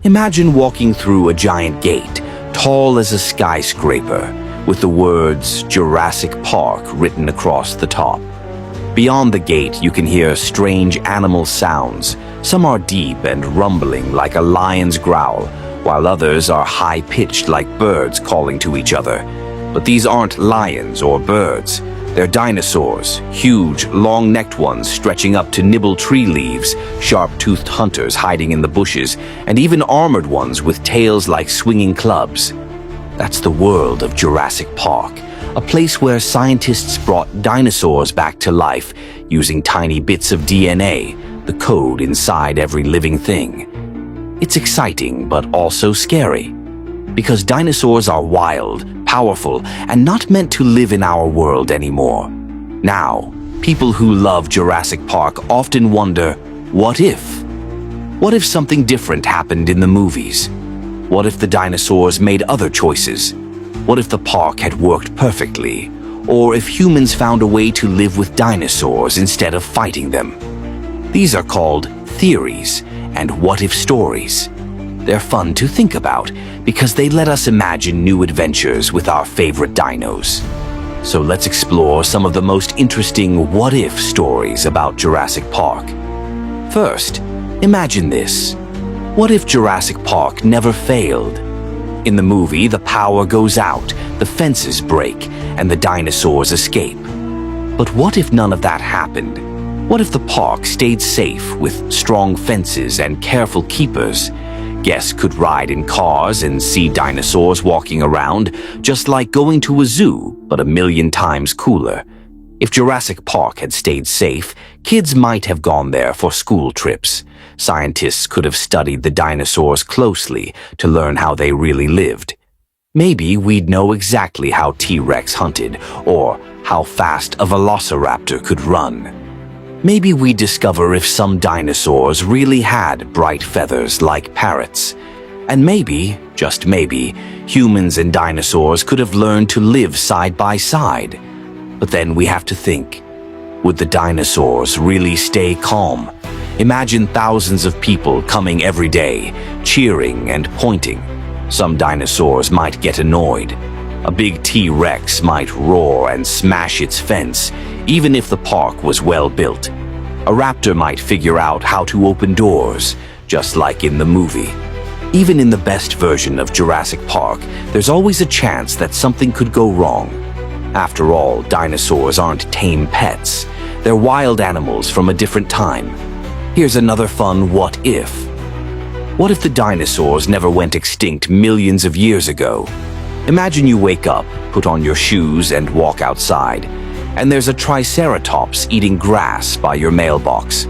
Imagine walking through a giant gate, tall as a skyscraper, with the words Jurassic Park written across the top. Beyond the gate, you can hear strange animal sounds. Some are deep and rumbling like a lion's growl, while others are high-pitched like birds calling to each other. But these aren't lions or birds. They're dinosaurs, huge, long-necked ones stretching up to nibble tree leaves, sharp-toothed hunters hiding in the bushes, and even armored ones with tails like swinging clubs. That's the world of Jurassic Park, a place where scientists brought dinosaurs back to life using tiny bits of DNA, the code inside every living thing. It's exciting, but also scary, because dinosaurs are wild, powerful, and not meant to live in our world anymore. Now, people who love Jurassic Park often wonder, what if? What if something different happened in the movies? What if the dinosaurs made other choices? What if the park had worked perfectly? Or if humans found a way to live with dinosaurs instead of fighting them? These are called theories and what-if stories. They're fun to think about because they let us imagine new adventures with our favorite dinos. So let's explore some of the most interesting what-if stories about Jurassic Park. First, imagine this. What if Jurassic Park never failed? In the movie, the power goes out, the fences break, and the dinosaurs escape. But what if none of that happened? What if the park stayed safe with strong fences and careful keepers? Guests could ride in cars and see dinosaurs walking around, just like going to a zoo, but a million times cooler. If Jurassic Park had stayed safe, kids might have gone there for school trips. Scientists could have studied the dinosaurs closely to learn how they really lived. Maybe we'd know exactly how T-Rex hunted, or how fast a Velociraptor could run. Maybe we'd discover if some dinosaurs really had bright feathers like parrots. And maybe, just maybe, humans and dinosaurs could have learned to live side by side. But then we have to think, would the dinosaurs really stay calm? Imagine thousands of people coming every day, cheering and pointing. Some dinosaurs might get annoyed. A big T-Rex might roar and smash its fence, even if the park was well built. A raptor might figure out how to open doors, just like in the movie. Even in the best version of Jurassic Park, there's always a chance that something could go wrong. After all, dinosaurs aren't tame pets. They're wild animals from a different time. Here's another fun what if. What if the dinosaurs never went extinct millions of years ago? Imagine you wake up, put on your shoes, and walk outside, and there's a triceratops eating grass by your mailbox.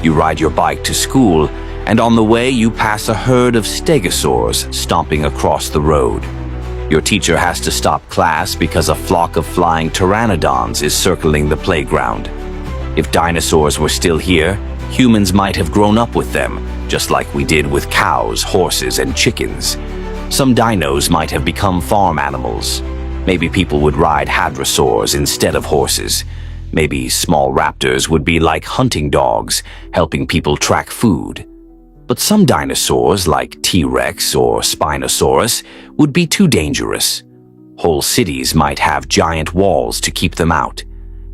You ride your bike to school, and on the way you pass a herd of stegosaurs stomping across the road. Your teacher has to stop class because a flock of flying pteranodons is circling the playground. If dinosaurs were still here, humans might have grown up with them, just like we did with cows, horses, and chickens. Some dinos might have become farm animals. Maybe people would ride hadrosaurs instead of horses. Maybe small raptors would be like hunting dogs, helping people track food. But some dinosaurs, like T-Rex or Spinosaurus, would be too dangerous. Whole cities might have giant walls to keep them out.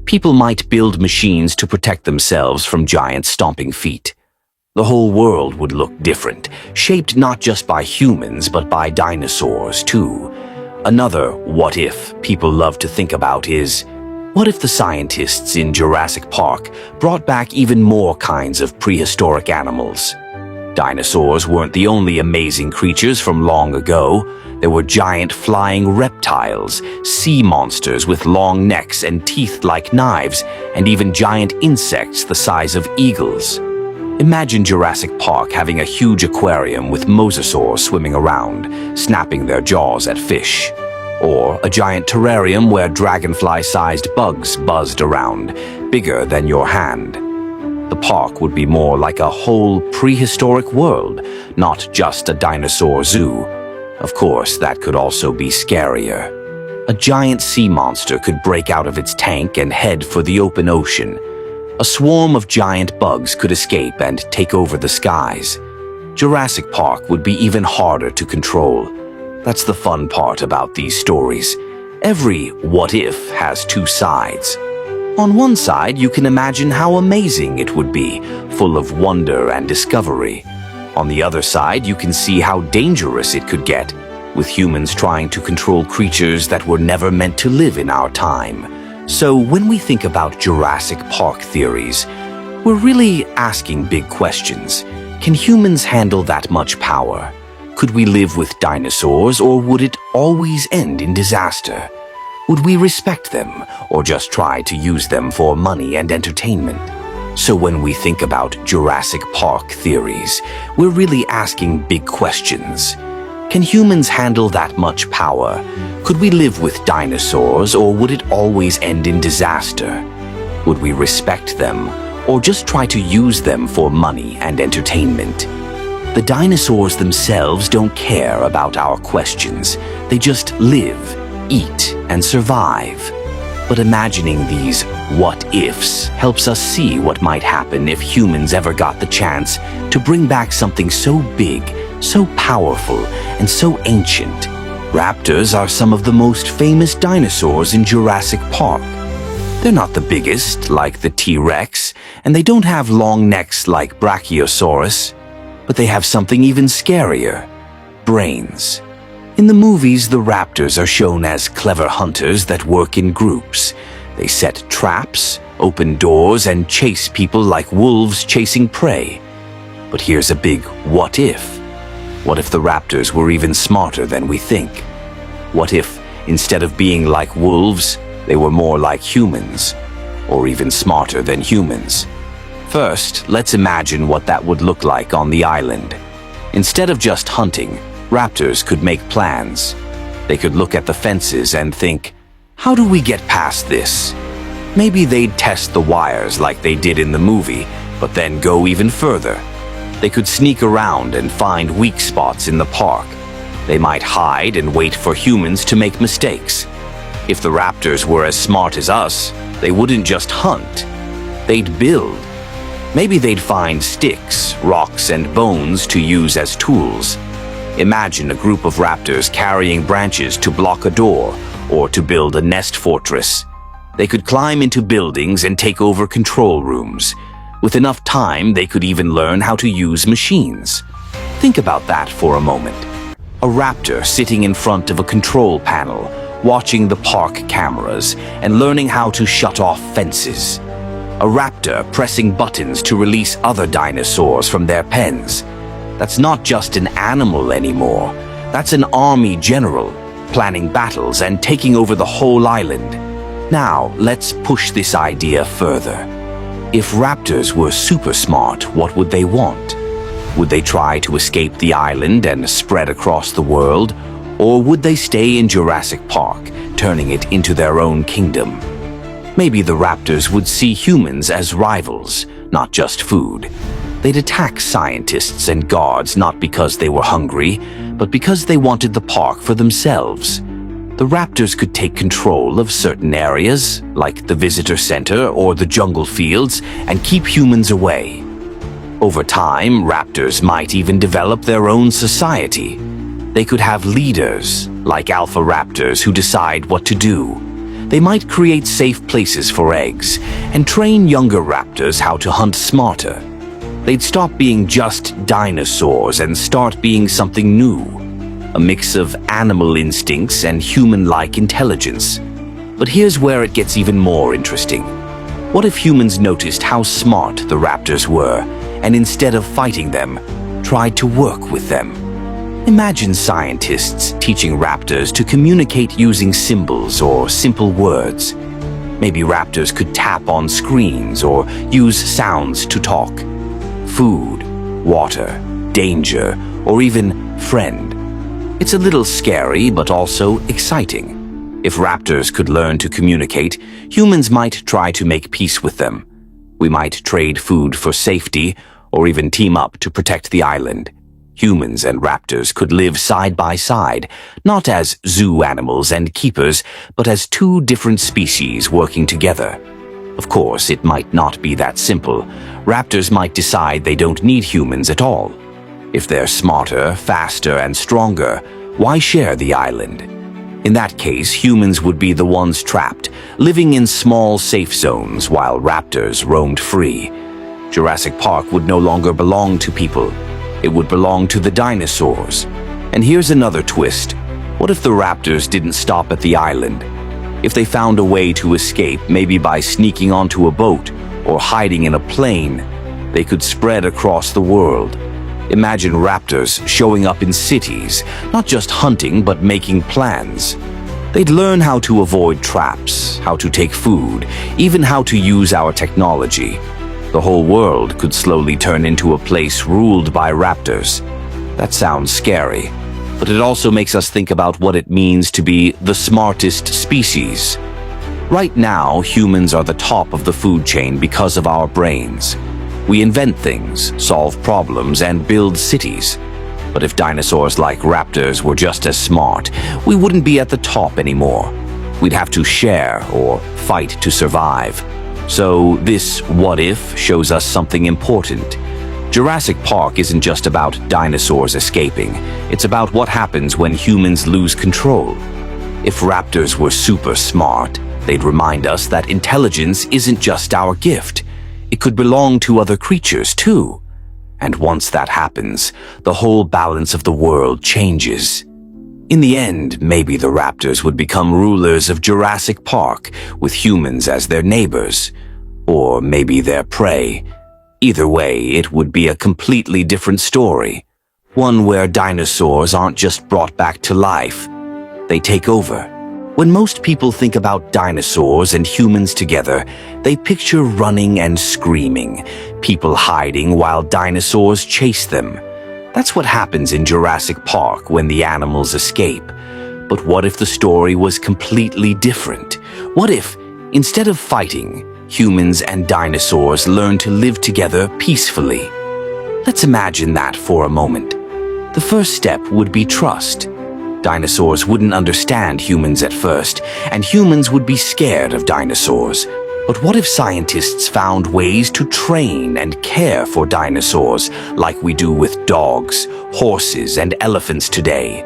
People might build machines to protect themselves from giant stomping feet. The whole world would look different, shaped not just by humans but by dinosaurs too. Another what if people love to think about is, what if the scientists in Jurassic Park brought back even more kinds of prehistoric animals? Dinosaurs weren't the only amazing creatures from long ago. There were giant flying reptiles, sea monsters with long necks and teeth like knives, and even giant insects the size of eagles. Imagine Jurassic Park having a huge aquarium with mosasaurs swimming around, snapping their jaws at fish. Or a giant terrarium where dragonfly-sized bugs buzzed around, bigger than your hand. The park would be more like a whole prehistoric world, not just a dinosaur zoo. Of course, that could also be scarier. A giant sea monster could break out of its tank and head for the open ocean. A swarm of giant bugs could escape and take over the skies. Jurassic Park would be even harder to control. That's the fun part about these stories. Every what if has two sides. On one side, you can imagine how amazing it would be, full of wonder and discovery. On the other side, you can see how dangerous it could get, with humans trying to control creatures that were never meant to live in our time. So when we think about Jurassic Park theories, we're really asking big questions. Can humans handle that much power? Could we live with dinosaurs, or would it always end in disaster? Would we respect them, or just try to use them for money and entertainment? So when we think about Jurassic Park theories, we're really asking big questions. Can humans handle that much power? Could we live with dinosaurs, or would it always end in disaster? Would we respect them, or just try to use them for money and entertainment? The dinosaurs themselves don't care about our questions. They just live, eat, and survive. But imagining these what-ifs helps us see what might happen if humans ever got the chance to bring back something so big, so powerful, and so ancient. Raptors are some of the most famous dinosaurs in Jurassic Park. They're not the biggest, like the T-Rex, and they don't have long necks like Brachiosaurus, but they have something even scarier: brains. In the movies, the raptors are shown as clever hunters that work in groups. They set traps, open doors, and chase people like wolves chasing prey. But here's a big what if. What if the raptors were even smarter than we think? What if, instead of being like wolves, they were more like humans, or even smarter than humans? First, let's imagine what that would look like on the island. Instead of just hunting, raptors could make plans. They could look at the fences and think, how do we get past this? Maybe they'd test the wires like they did in the movie, but then go even further. They could sneak around and find weak spots in the park. They might hide and wait for humans to make mistakes. If the raptors were as smart as us, they wouldn't just hunt. They'd build. Maybe they'd find sticks, rocks, and bones to use as tools. Imagine a group of raptors carrying branches to block a door or to build a nest fortress. They could climb into buildings and take over control rooms. With enough time, they could even learn how to use machines. Think about that for a moment. A raptor sitting in front of a control panel, watching the park cameras and learning how to shut off fences. A raptor pressing buttons to release other dinosaurs from their pens. That's not just an animal anymore. That's an army general, planning battles and taking over the whole island. Now, let's push this idea further. If raptors were super smart, what would they want? Would they try to escape the island and spread across the world? Or would they stay in Jurassic Park, turning it into their own kingdom? Maybe the raptors would see humans as rivals, not just food. They'd attack scientists and guards not because they were hungry, but because they wanted the park for themselves. The raptors could take control of certain areas, like the visitor center or the jungle fields, and keep humans away. Over time, raptors might even develop their own society. They could have leaders, like alpha raptors who decide what to do. They might create safe places for eggs and train younger raptors how to hunt smarter. They'd stop being just dinosaurs and start being something new, a mix of animal instincts and human-like intelligence. But here's where it gets even more interesting. What if humans noticed how smart the raptors were, and instead of fighting them, tried to work with them? Imagine scientists teaching raptors to communicate using symbols or simple words. Maybe raptors could tap on screens or use sounds to talk. Food, water, danger, or even friend. It's a little scary, but also exciting. If raptors could learn to communicate, humans might try to make peace with them. We might trade food for safety, or even team up to protect the island. Humans and raptors could live side by side, not as zoo animals and keepers, but as two different species working together. Of course, it might not be that simple. Raptors might decide they don't need humans at all. If they're smarter, faster, and stronger, why share the island? In that case, humans would be the ones trapped, living in small safe zones while raptors roamed free. Jurassic Park would no longer belong to people. It would belong to the dinosaurs. And here's another twist. What if the raptors didn't stop at the island? If they found a way to escape, maybe by sneaking onto a boat or hiding in a plane, they could spread across the world. Imagine raptors showing up in cities, not just hunting but making plans. They'd learn how to avoid traps, how to take food, even how to use our technology. The whole world could slowly turn into a place ruled by raptors. That sounds scary, but it also makes us think about what it means to be the smartest species. Right now, humans are the top of the food chain because of our brains. We invent things, solve problems, and build cities. But if dinosaurs like raptors were just as smart, we wouldn't be at the top anymore. We'd have to share or fight to survive. So this what if shows us something important. Jurassic Park isn't just about dinosaurs escaping. It's about what happens when humans lose control. If raptors were super smart, they'd remind us that intelligence isn't just our gift. It could belong to other creatures too. And once that happens, the whole balance of the world changes. In the end, maybe the raptors would become rulers of Jurassic Park, with humans as their neighbors. Or maybe their prey. Either way, it would be a completely different story. One where dinosaurs aren't just brought back to life. They take over. When most people think about dinosaurs and humans together, they picture running and screaming, people hiding while dinosaurs chase them. That's what happens in Jurassic Park when the animals escape. But what if the story was completely different? What if, instead of fighting, humans and dinosaurs learn to live together peacefully? Let's imagine that for a moment. The first step would be trust. Dinosaurs wouldn't understand humans at first, and humans would be scared of dinosaurs. But what if scientists found ways to train and care for dinosaurs like we do with dogs, horses, and elephants today?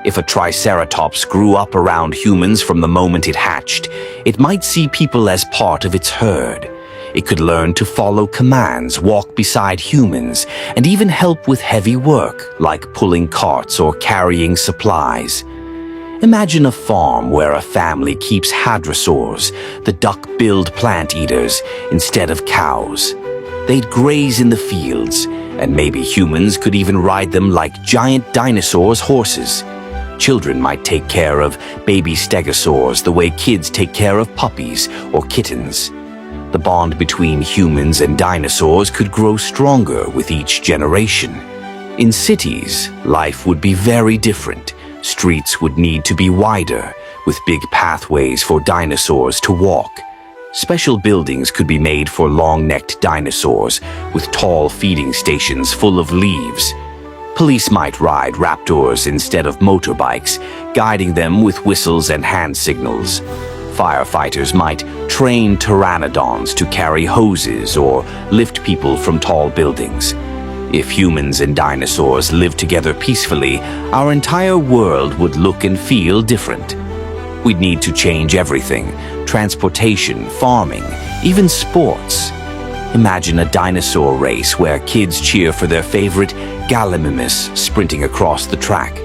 If a triceratops grew up around humans from the moment it hatched, it might see people as part of its herd. It could learn to follow commands, walk beside humans, and even help with heavy work, like pulling carts or carrying supplies. Imagine a farm where a family keeps hadrosaurs, the duck-billed plant eaters, instead of cows. They'd graze in the fields, and maybe humans could even ride them like giant dinosaurs' horses. Children might take care of baby stegosaurs the way kids take care of puppies or kittens. The bond between humans and dinosaurs could grow stronger with each generation. In cities, life would be very different. Streets would need to be wider, with big pathways for dinosaurs to walk. Special buildings could be made for long-necked dinosaurs, with tall feeding stations full of leaves. Police might ride raptors instead of motorbikes, guiding them with whistles and hand signals. Firefighters might train pteranodons to carry hoses or lift people from tall buildings. If humans and dinosaurs lived together peacefully, our entire world would look and feel different. We'd need to change everything: transportation, farming, even sports. Imagine a dinosaur race where kids cheer for their favorite Gallimimus sprinting across the track.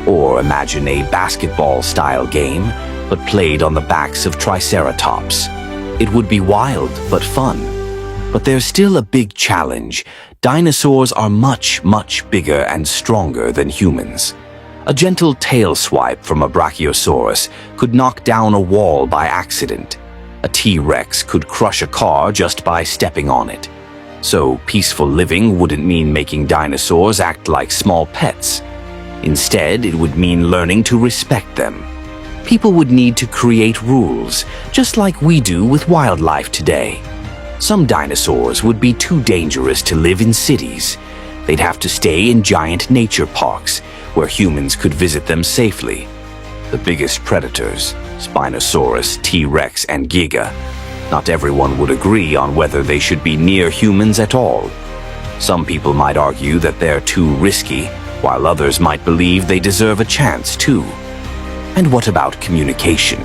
Or imagine a basketball-style game, but played on the backs of triceratops. It would be wild but fun. But there's still a big challenge. Dinosaurs are much, much bigger and stronger than humans. A gentle tail swipe from a brachiosaurus could knock down a wall by accident. A T-Rex could crush a car just by stepping on it. So peaceful living wouldn't mean making dinosaurs act like small pets. Instead, it would mean learning to respect them. People would need to create rules, just like we do with wildlife today. Some dinosaurs would be too dangerous to live in cities. They'd have to stay in giant nature parks, where humans could visit them safely. The biggest predators, Spinosaurus, T-Rex, and Giga. Not everyone would agree on whether they should be near humans at all. Some people might argue that they're too risky, while others might believe they deserve a chance too. And what about communication?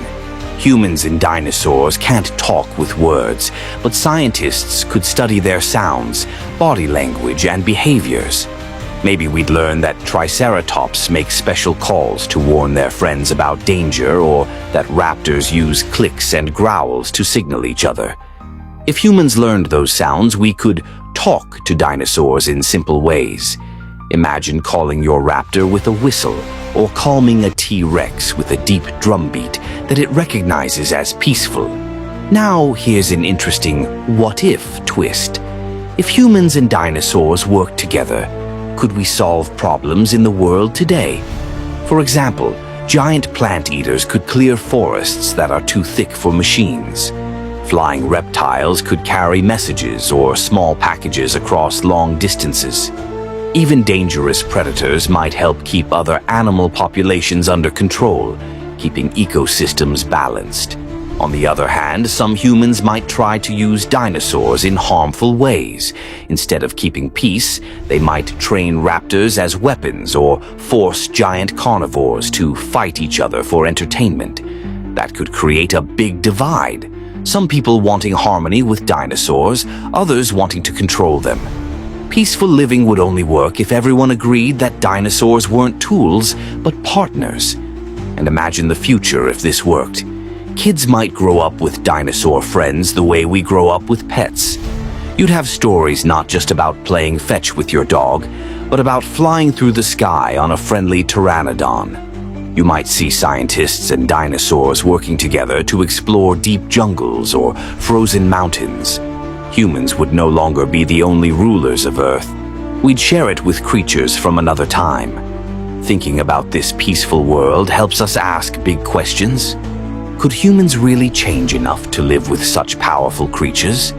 Humans and dinosaurs can't talk with words, but scientists could study their sounds, body language, and behaviors. Maybe we'd learn that Triceratops make special calls to warn their friends about danger, or that raptors use clicks and growls to signal each other. If humans learned those sounds, we could talk to dinosaurs in simple ways. Imagine calling your raptor with a whistle, or calming a T-Rex with a deep drumbeat that it recognizes as peaceful. Now, here's an interesting what-if twist. If humans and dinosaurs worked together, could we solve problems in the world today? For example, giant plant eaters could clear forests that are too thick for machines. Flying reptiles could carry messages or small packages across long distances. Even dangerous predators might help keep other animal populations under control, keeping ecosystems balanced. On the other hand, some humans might try to use dinosaurs in harmful ways. Instead of keeping peace, they might train raptors as weapons or force giant carnivores to fight each other for entertainment. That could create a big divide. Some people wanting harmony with dinosaurs, others wanting to control them. Peaceful living would only work if everyone agreed that dinosaurs weren't tools, but partners. And imagine the future if this worked. Kids might grow up with dinosaur friends the way we grow up with pets. You'd have stories not just about playing fetch with your dog, but about flying through the sky on a friendly pteranodon. You might see scientists and dinosaurs working together to explore deep jungles or frozen mountains. Humans would no longer be the only rulers of Earth. We'd share it with creatures from another time. Thinking about this peaceful world helps us ask big questions. Could humans really change enough to live with such powerful creatures?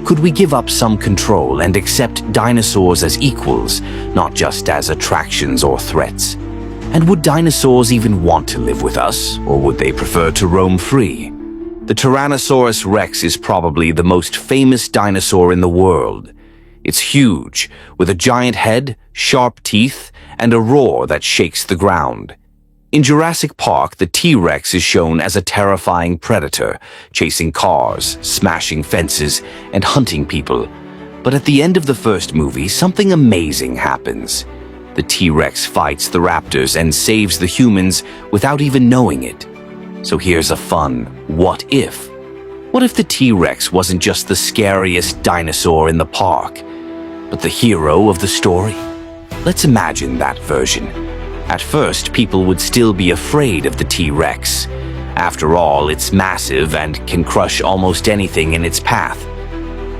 Could we give up some control and accept dinosaurs as equals, not just as attractions or threats? And would dinosaurs even want to live with us, or would they prefer to roam free? The Tyrannosaurus Rex is probably the most famous dinosaur in the world. It's huge, with a giant head, sharp teeth, and a roar that shakes the ground. In Jurassic Park, the T-Rex is shown as a terrifying predator, chasing cars, smashing fences, and hunting people. But at the end of the first movie, something amazing happens. The T-Rex fights the raptors and saves the humans without even knowing it. So here's a fun what if. What if the T-Rex wasn't just the scariest dinosaur in the park, but the hero of the story? Let's imagine that version. At first, people would still be afraid of the T-Rex. After all, it's massive and can crush almost anything in its path.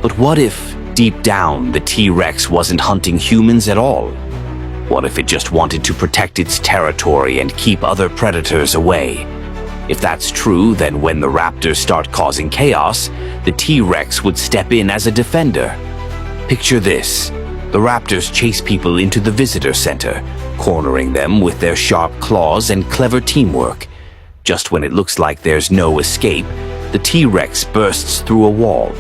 But what if, deep down, the T-Rex wasn't hunting humans at all? What if it just wanted to protect its territory and keep other predators away? If that's true, then when the raptors start causing chaos, the T-Rex would step in as a defender. Picture this. The raptors chase people into the visitor center, cornering them with their sharp claws and clever teamwork. Just when it looks like there's no escape, the T-Rex bursts through a wall.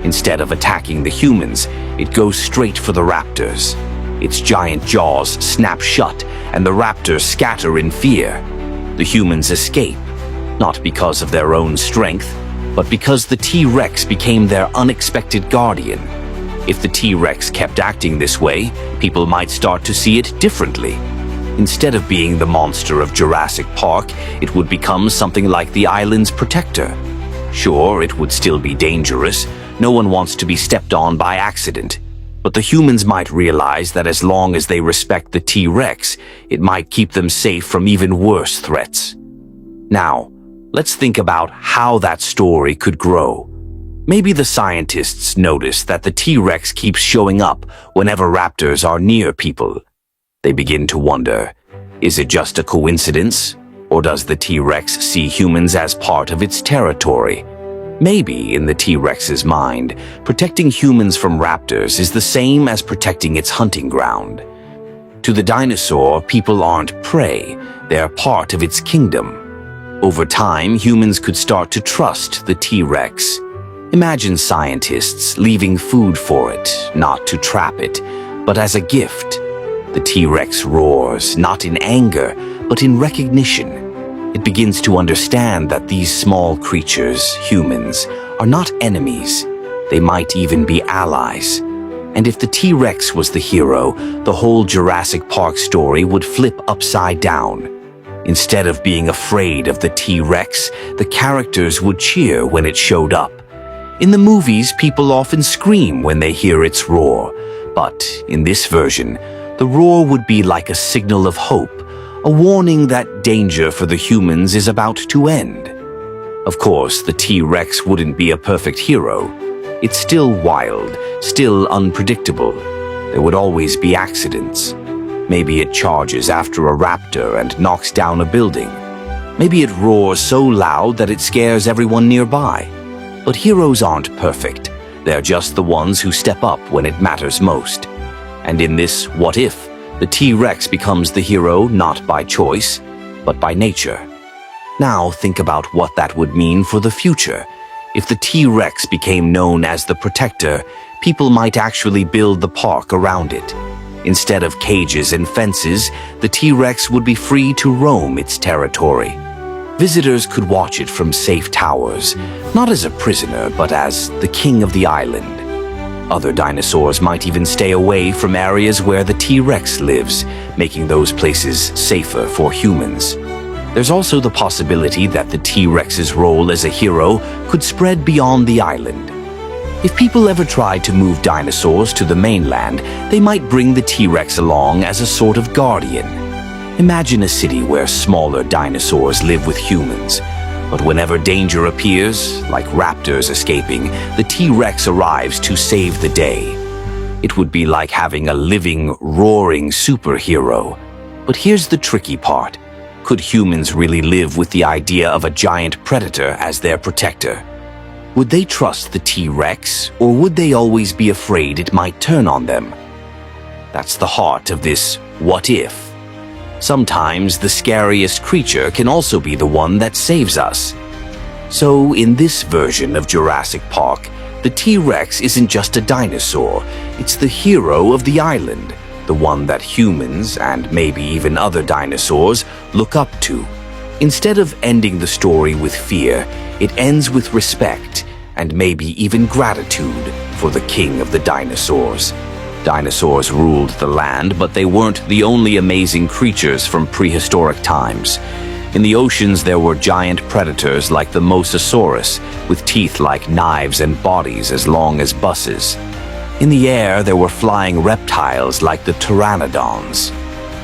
Instead of attacking the humans, it goes straight for the raptors. Its giant jaws snap shut, and the raptors scatter in fear. The humans escape, not because of their own strength, but because the T-Rex became their unexpected guardian. If the T-Rex kept acting this way, people might start to see it differently. Instead of being the monster of Jurassic Park, it would become something like the island's protector. Sure, it would still be dangerous. No one wants to be stepped on by accident. But the humans might realize that as long as they respect the T-Rex, it might keep them safe from even worse threats. Now, let's think about how that story could grow. Maybe the scientists notice that the T-Rex keeps showing up whenever raptors are near people. They begin to wonder, is it just a coincidence? Or does the T-Rex see humans as part of its territory? Maybe, in the T-Rex's mind, protecting humans from raptors is the same as protecting its hunting ground. To the dinosaur, people aren't prey, they're part of its kingdom. Over time, humans could start to trust the T-Rex. Imagine scientists leaving food for it, not to trap it, but as a gift. The T-Rex roars, not in anger, but in recognition. It begins to understand that these small creatures, humans, are not enemies. They might even be allies. And if the T-Rex was the hero, the whole Jurassic Park story would flip upside down. Instead of being afraid of the T-Rex, the characters would cheer when it showed up. In the movies, people often scream when they hear its roar. But in this version, the roar would be like a signal of hope, a warning that danger for the humans is about to end. Of course, the T-Rex wouldn't be a perfect hero. It's still wild, still unpredictable. There would always be accidents. Maybe it charges after a raptor and knocks down a building. Maybe it roars so loud that it scares everyone nearby. But heroes aren't perfect. They're just the ones who step up when it matters most. And in this what if, the T-Rex becomes the hero not by choice, but by nature. Now think about what that would mean for the future. If the T-Rex became known as the protector, people might actually build the park around it. Instead of cages and fences, the T-Rex would be free to roam its territory. Visitors could watch it from safe towers, not as a prisoner, but as the king of the island. Other dinosaurs might even stay away from areas where the T-Rex lives, making those places safer for humans. There's also the possibility that the T-Rex's role as a hero could spread beyond the island. If people ever tried to move dinosaurs to the mainland, they might bring the T-Rex along as a sort of guardian. Imagine a city where smaller dinosaurs live with humans. But whenever danger appears, like raptors escaping, the T-Rex arrives to save the day. It would be like having a living, roaring superhero. But here's the tricky part. Could humans really live with the idea of a giant predator as their protector? Would they trust the T-Rex, or would they always be afraid it might turn on them? That's the heart of this what if. Sometimes the scariest creature can also be the one that saves us. So in this version of Jurassic Park, the T-Rex isn't just a dinosaur, it's the hero of the island, the one that humans, and maybe even other dinosaurs, look up to. Instead of ending the story with fear, it ends with respect, and maybe even gratitude for the king of the dinosaurs. Dinosaurs ruled the land, but they weren't the only amazing creatures from prehistoric times. In the oceans, there were giant predators like the Mosasaurus, with teeth like knives and bodies as long as buses. In the air, there were flying reptiles like the pteranodons.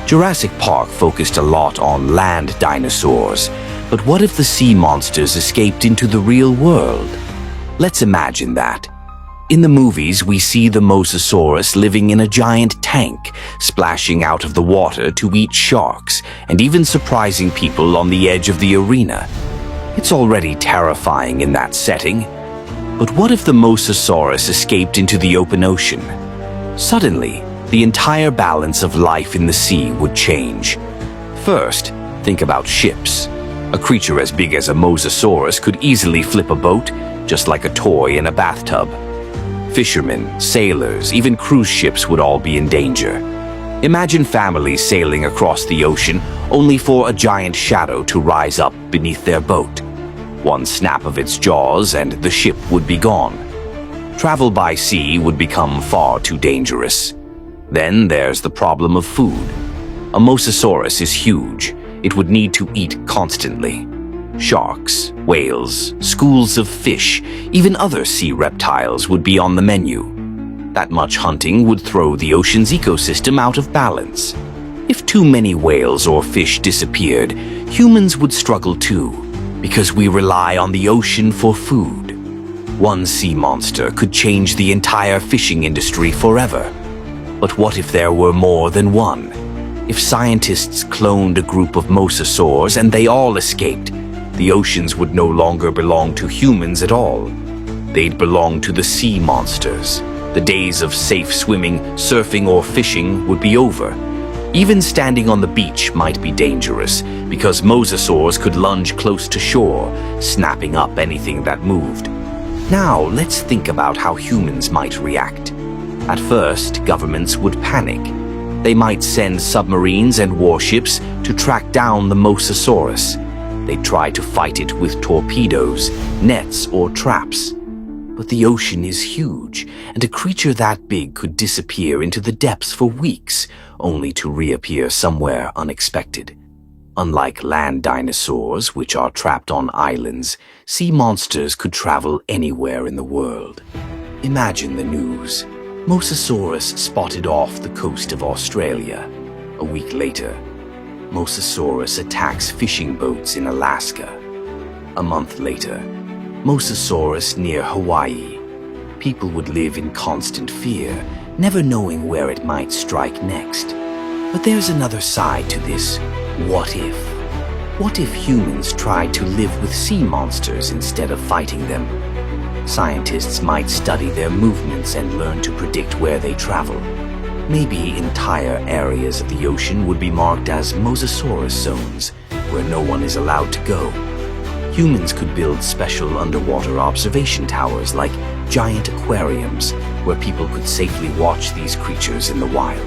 Jurassic Park focused a lot on land dinosaurs, but what if the sea monsters escaped into the real world? Let's imagine that. In the movies, we see the Mosasaurus living in a giant tank, splashing out of the water to eat sharks, and even surprising people on the edge of the arena. It's already terrifying in that setting. But what if the Mosasaurus escaped into the open ocean? Suddenly, the entire balance of life in the sea would change. First, think about ships. A creature as big as a Mosasaurus could easily flip a boat, just like a toy in a bathtub. Fishermen, sailors, even cruise ships would all be in danger. Imagine families sailing across the ocean only for a giant shadow to rise up beneath their boat. One snap of its jaws and the ship would be gone. Travel by sea would become far too dangerous. Then there's the problem of food. A Mosasaurus is huge. It would need to eat constantly. Sharks, whales, schools of fish, even other sea reptiles would be on the menu. That much hunting would throw the ocean's ecosystem out of balance. If too many whales or fish disappeared, humans would struggle too, because we rely on the ocean for food. One sea monster could change the entire fishing industry forever. But what if there were more than one? If scientists cloned a group of mosasaurs and they all escaped, the oceans would no longer belong to humans at all. They'd belong to the sea monsters. The days of safe swimming, surfing, or fishing would be over. Even standing on the beach might be dangerous, because mosasaurs could lunge close to shore, snapping up anything that moved. Now, let's think about how humans might react. At first, governments would panic. They might send submarines and warships to track down the Mosasaurus. They'd try to fight it with torpedoes, nets, or traps. But the ocean is huge, and a creature that big could disappear into the depths for weeks, only to reappear somewhere unexpected. Unlike land dinosaurs, which are trapped on islands, sea monsters could travel anywhere in the world. Imagine the news. Mosasaurus spotted off the coast of Australia. A week later, Mosasaurus attacks fishing boats in Alaska. A month later, Mosasaurus near Hawaii. People would live in constant fear, never knowing where it might strike next. But there's another side to this what if. What if humans tried to live with sea monsters instead of fighting them? Scientists might study their movements and learn to predict where they travel. Maybe entire areas of the ocean would be marked as Mosasaurus zones, where no one is allowed to go. Humans could build special underwater observation towers like giant aquariums, where people could safely watch these creatures in the wild.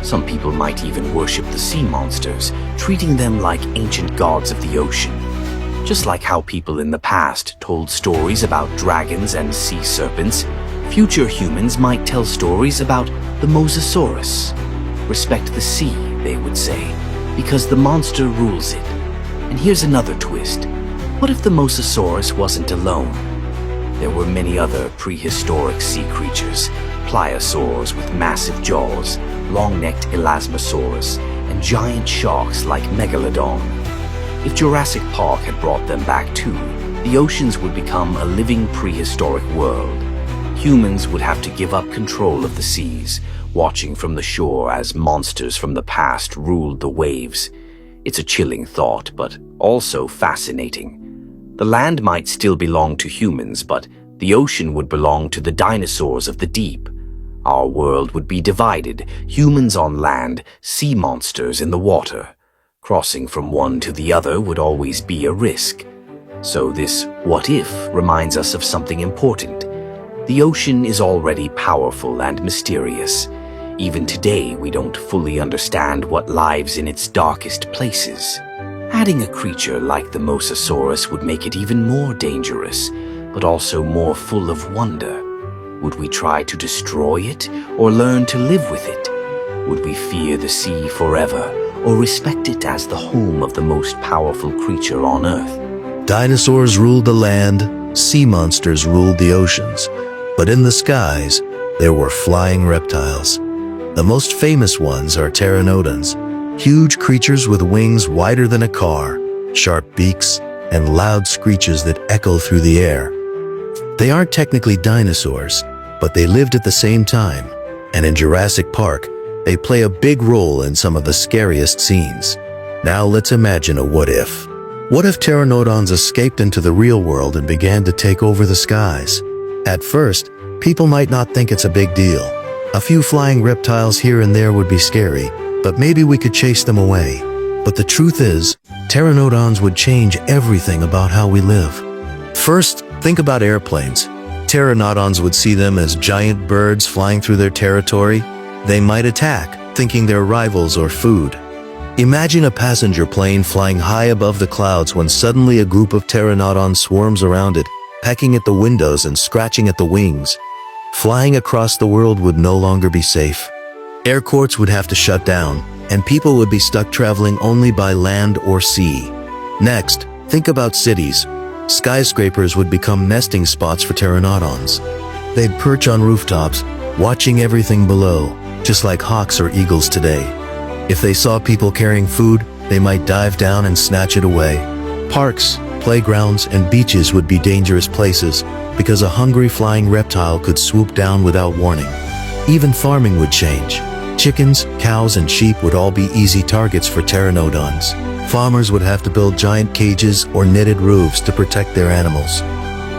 Some people might even worship the sea monsters, treating them like ancient gods of the ocean. Just like how people in the past told stories about dragons and sea serpents, future humans might tell stories about the Mosasaurus. Respect the sea, they would say, because the monster rules it. And here's another twist. What if the Mosasaurus wasn't alone? There were many other prehistoric sea creatures, pliosaurs with massive jaws, long-necked Elasmosaurus, and giant sharks like Megalodon. If Jurassic Park had brought them back too, the oceans would become a living prehistoric world. Humans would have to give up control of the seas, watching from the shore as monsters from the past ruled the waves. It's a chilling thought, but also fascinating. The land might still belong to humans, but the ocean would belong to the dinosaurs of the deep. Our world would be divided, humans on land, sea monsters in the water. Crossing from one to the other would always be a risk. So this what if reminds us of something important. The ocean is already powerful and mysterious. Even today, we don't fully understand what lives in its darkest places. Adding a creature like the Mosasaurus would make it even more dangerous, but also more full of wonder. Would we try to destroy it, or learn to live with it? Would we fear the sea forever, or respect it as the home of the most powerful creature on Earth? Dinosaurs ruled the land, sea monsters ruled the oceans. But in the skies, there were flying reptiles. The most famous ones are pteranodons, huge creatures with wings wider than a car, sharp beaks, and loud screeches that echo through the air. They aren't technically dinosaurs, but they lived at the same time, and in Jurassic Park, they play a big role in some of the scariest scenes. Now let's imagine a what if. What if pteranodons escaped into the real world and began to take over the skies? At first, people might not think it's a big deal. A few flying reptiles here and there would be scary, but maybe we could chase them away. But the truth is, pteranodons would change everything about how we live. First, think about airplanes. Pteranodons would see them as giant birds flying through their territory. They might attack, thinking they're rivals or food. Imagine a passenger plane flying high above the clouds when suddenly a group of pteranodons swarms around it, pecking at the windows and scratching at the wings. Flying across the world would no longer be safe. Airports would have to shut down, and people would be stuck traveling only by land or sea. Next, think about cities. Skyscrapers would become nesting spots for pteranodons. They'd perch on rooftops, watching everything below, just like hawks or eagles today. If they saw people carrying food, they might dive down and snatch it away. Parks, playgrounds, and beaches would be dangerous places because a hungry flying reptile could swoop down without warning. Even farming would change. Chickens, cows, and sheep would all be easy targets for pteranodons. Farmers would have to build giant cages or netted roofs to protect their animals.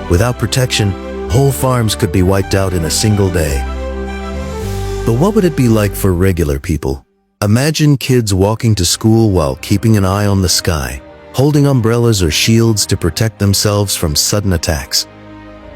Without protection, whole farms could be wiped out in a single day. But what would it be like for regular people? Imagine kids walking to school while keeping an eye on the sky, holding umbrellas or shields to protect themselves from sudden attacks.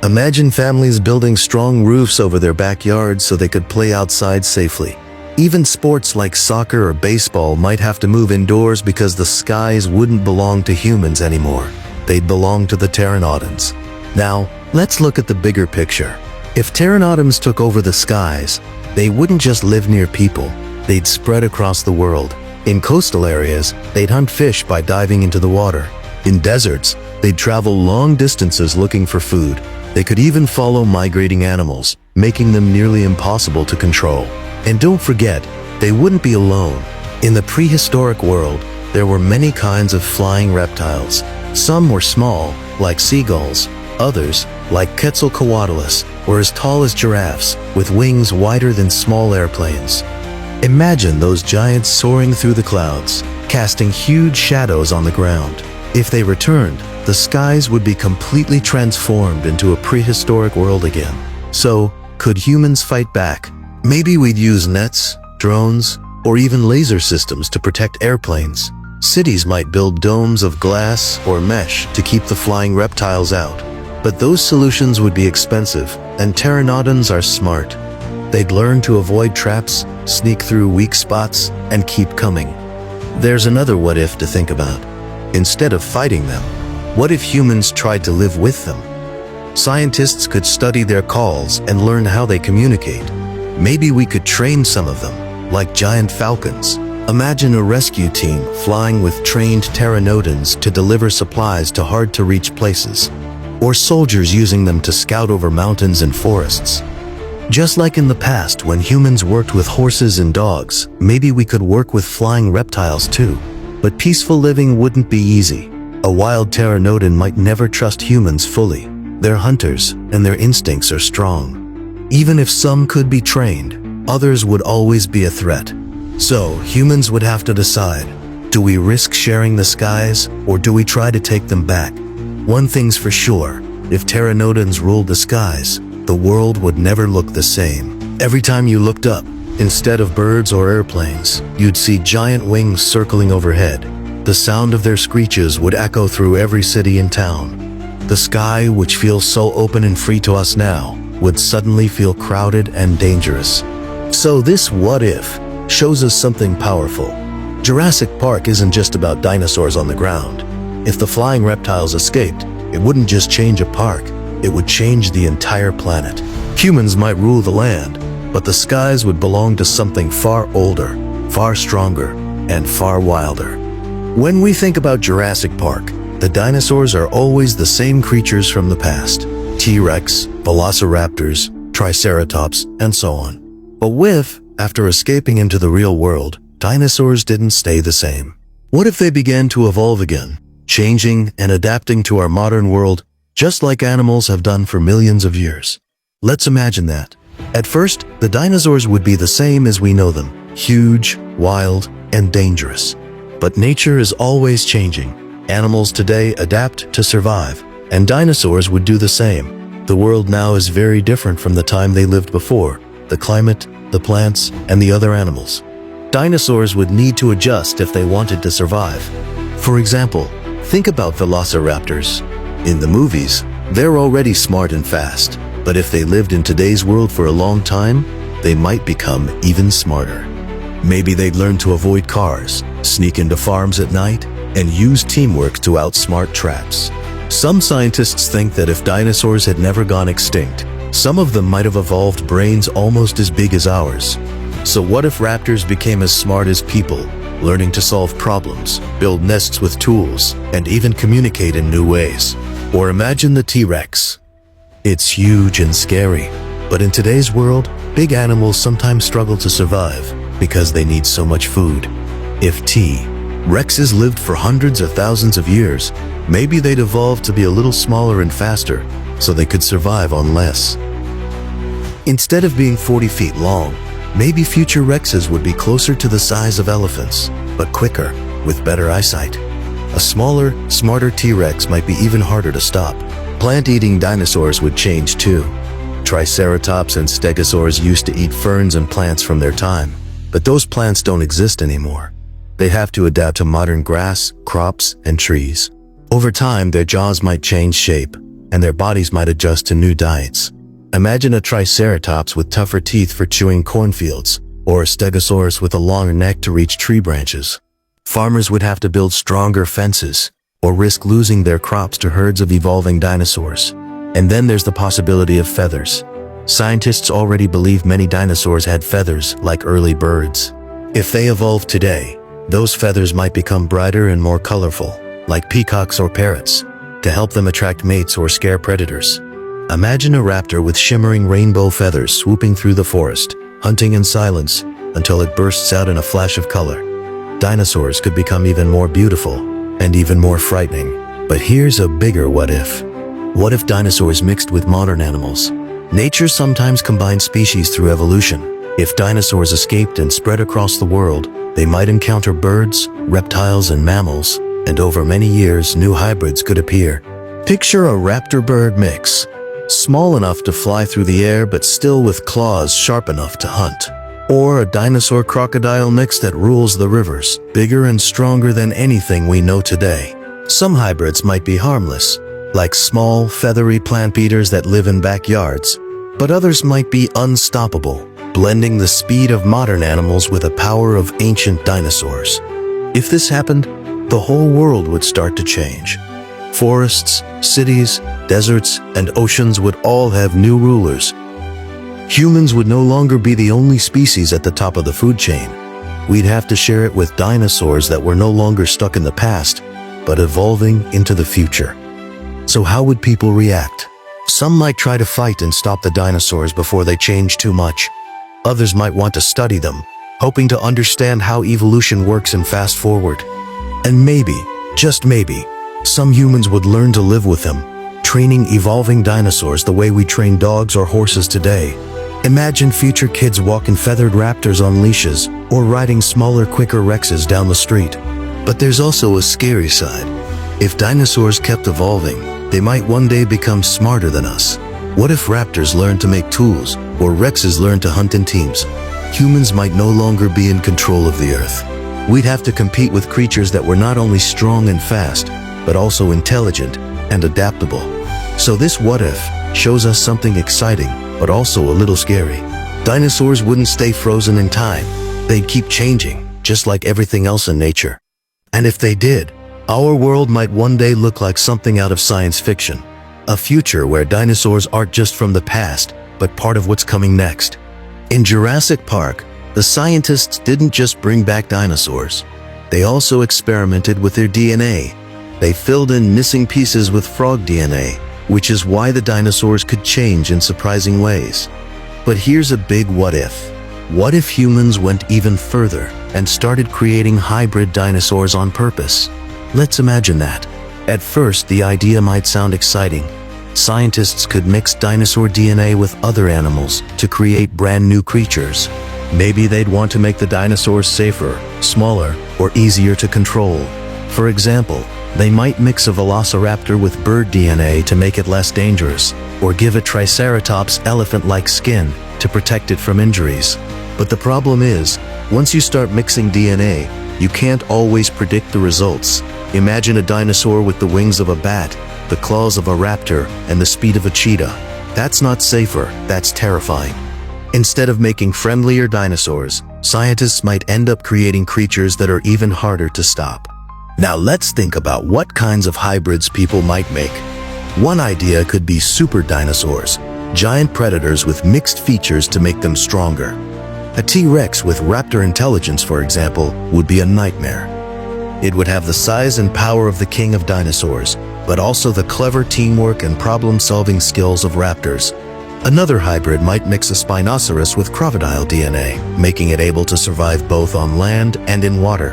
Imagine families building strong roofs over their backyards so they could play outside safely. Even sports like soccer or baseball might have to move indoors because the skies wouldn't belong to humans anymore. They'd belong to the pteranodons. Now, let's look at the bigger picture. If pteranodons took over the skies, they wouldn't just live near people, they'd spread across the world. In coastal areas, they'd hunt fish by diving into the water. In deserts, they'd travel long distances looking for food. They could even follow migrating animals, making them nearly impossible to control. And don't forget, they wouldn't be alone. In the prehistoric world, there were many kinds of flying reptiles. Some were small, like seagulls. Others, like Quetzalcoatlus, were as tall as giraffes, with wings wider than small airplanes. Imagine those giants soaring through the clouds, casting huge shadows on the ground. If they returned, the skies would be completely transformed into a prehistoric world again. So, could humans fight back? Maybe we'd use nets, drones, or even laser systems to protect airplanes. Cities might build domes of glass or mesh to keep the flying reptiles out. But those solutions would be expensive, and pteranodons are smart. They'd learn to avoid traps, sneak through weak spots, and keep coming. There's another what if to think about. Instead of fighting them, what if humans tried to live with them? Scientists could study their calls and learn how they communicate. Maybe we could train some of them, like giant falcons. Imagine a rescue team flying with trained pteranodons to deliver supplies to hard-to-reach places, or soldiers using them to scout over mountains and forests. Just like in the past when humans worked with horses and dogs, maybe we could work with flying reptiles too. But peaceful living wouldn't be easy. A wild pteranodon might never trust humans fully. They're hunters, and their instincts are strong. Even if some could be trained, others would always be a threat. So, humans would have to decide, do we risk sharing the skies, or do we try to take them back? One thing's for sure, if pteranodons ruled the skies, the world would never look the same. Every time you looked up, instead of birds or airplanes, you'd see giant wings circling overhead. The sound of their screeches would echo through every city and town. The sky, which feels so open and free to us now, would suddenly feel crowded and dangerous. So this what if shows us something powerful. Jurassic Park isn't just about dinosaurs on the ground. If the flying reptiles escaped, it wouldn't just change a park, it would change the entire planet. Humans might rule the land, but the skies would belong to something far older, far stronger, and far wilder. When we think about Jurassic Park, the dinosaurs are always the same creatures from the past. T-Rex, Velociraptors, Triceratops, and so on. But what, after escaping into the real world, dinosaurs didn't stay the same? What if they began to evolve again, changing and adapting to our modern world, just like animals have done for millions of years? Let's imagine that. At first, the dinosaurs would be the same as we know them, huge, wild, and dangerous. But nature is always changing. Animals today adapt to survive, and dinosaurs would do the same. The world now is very different from the time they lived before. The climate, the plants, and the other animals. Dinosaurs would need to adjust if they wanted to survive. For example, think about Velociraptors. In the movies, they're already smart and fast, but if they lived in today's world for a long time, they might become even smarter. Maybe they'd learn to avoid cars, sneak into farms at night, and use teamwork to outsmart traps. Some scientists think that if dinosaurs had never gone extinct, some of them might have evolved brains almost as big as ours. So what if raptors became as smart as people, learning to solve problems, build nests with tools, and even communicate in new ways? Or imagine the T-Rex. It's huge and scary, but in today's world, big animals sometimes struggle to survive because they need so much food. If T-Rexes lived for hundreds of thousands of years, maybe they'd evolve to be a little smaller and faster, so they could survive on less. Instead of being 40 feet long, maybe future Rexes would be closer to the size of elephants, but quicker, with better eyesight. A smaller, smarter T-Rex might be even harder to stop. Plant-eating dinosaurs would change too. Triceratops and stegosaurs used to eat ferns and plants from their time, but those plants don't exist anymore. They have to adapt to modern grass, crops, and trees. Over time, their jaws might change shape, and their bodies might adjust to new diets. Imagine a triceratops with tougher teeth for chewing cornfields, or a stegosaurus with a longer neck to reach tree branches. Farmers would have to build stronger fences, or risk losing their crops to herds of evolving dinosaurs. And then there's the possibility of feathers. Scientists already believe many dinosaurs had feathers, like early birds. If they evolved today, those feathers might become brighter and more colorful, like peacocks or parrots, to help them attract mates or scare predators. Imagine a raptor with shimmering rainbow feathers swooping through the forest, hunting in silence until it bursts out in a flash of color. Dinosaurs could become even more beautiful and even more frightening. But here's a bigger what if. What if dinosaurs mixed with modern animals? Nature sometimes combines species through evolution. If dinosaurs escaped and spread across the world, they might encounter birds, reptiles, and mammals, and over many years, new hybrids could appear. Picture a raptor-bird mix, small enough to fly through the air but still with claws sharp enough to hunt. Or a dinosaur-crocodile mix that rules the rivers, bigger and stronger than anything we know today. Some hybrids might be harmless, like small, feathery plant eaters that live in backyards, but others might be unstoppable, blending the speed of modern animals with the power of ancient dinosaurs. If this happened, the whole world would start to change. Forests, cities, deserts, and oceans would all have new rulers. Humans would no longer be the only species at the top of the food chain. We'd have to share it with dinosaurs that were no longer stuck in the past, but evolving into the future. So how would people react? Some might try to fight and stop the dinosaurs before they change too much. Others might want to study them, hoping to understand how evolution works and fast forward. And maybe, just maybe, some humans would learn to live with them, training evolving dinosaurs the way we train dogs or horses today. Imagine future kids walking feathered raptors on leashes or riding smaller, quicker Rexes down the street. But there's also a scary side. If dinosaurs kept evolving, they might one day become smarter than us. What if raptors learned to make tools or Rexes learned to hunt in teams? Humans might no longer be in control of the Earth. We'd have to compete with creatures that were not only strong and fast, but also intelligent and adaptable. So this what if shows us something exciting, but also a little scary. Dinosaurs wouldn't stay frozen in time. They'd keep changing, just like everything else in nature. And if they did, our world might one day look like something out of science fiction. A future where dinosaurs aren't just from the past, but part of what's coming next. In Jurassic Park, the scientists didn't just bring back dinosaurs. They also experimented with their DNA. They filled in missing pieces with frog DNA, which is why the dinosaurs could change in surprising ways. But here's a big what if. What if humans went even further and started creating hybrid dinosaurs on purpose? Let's imagine that. At first, the idea might sound exciting. Scientists could mix dinosaur DNA with other animals to create brand new creatures. Maybe they'd want to make the dinosaurs safer, smaller, or easier to control. For example, they might mix a Velociraptor with bird DNA to make it less dangerous, or give a Triceratops elephant-like skin to protect it from injuries. But the problem is, once you start mixing DNA, you can't always predict the results. Imagine a dinosaur with the wings of a bat, the claws of a raptor, and the speed of a cheetah. That's not safer, that's terrifying. Instead of making friendlier dinosaurs, scientists might end up creating creatures that are even harder to stop. Now let's think about what kinds of hybrids people might make. One idea could be super dinosaurs, giant predators with mixed features to make them stronger. A T-Rex with raptor intelligence, for example, would be a nightmare. It would have the size and power of the king of dinosaurs, but also the clever teamwork and problem-solving skills of raptors. Another hybrid might mix a Spinoceros with crocodile DNA, making it able to survive both on land and in water.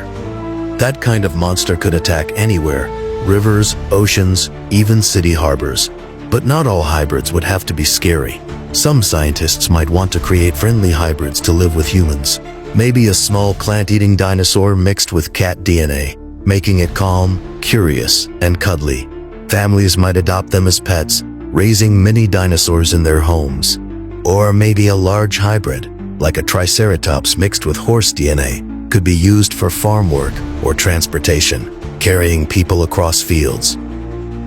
That kind of monster could attack anywhere, rivers, oceans, even city harbors. But not all hybrids would have to be scary. Some scientists might want to create friendly hybrids to live with humans. Maybe a small plant-eating dinosaur mixed with cat DNA, making it calm, curious, and cuddly. Families might adopt them as pets, raising mini dinosaurs in their homes. Or maybe a large hybrid, like a Triceratops mixed with horse DNA, could be used for farm work or transportation, carrying people across fields.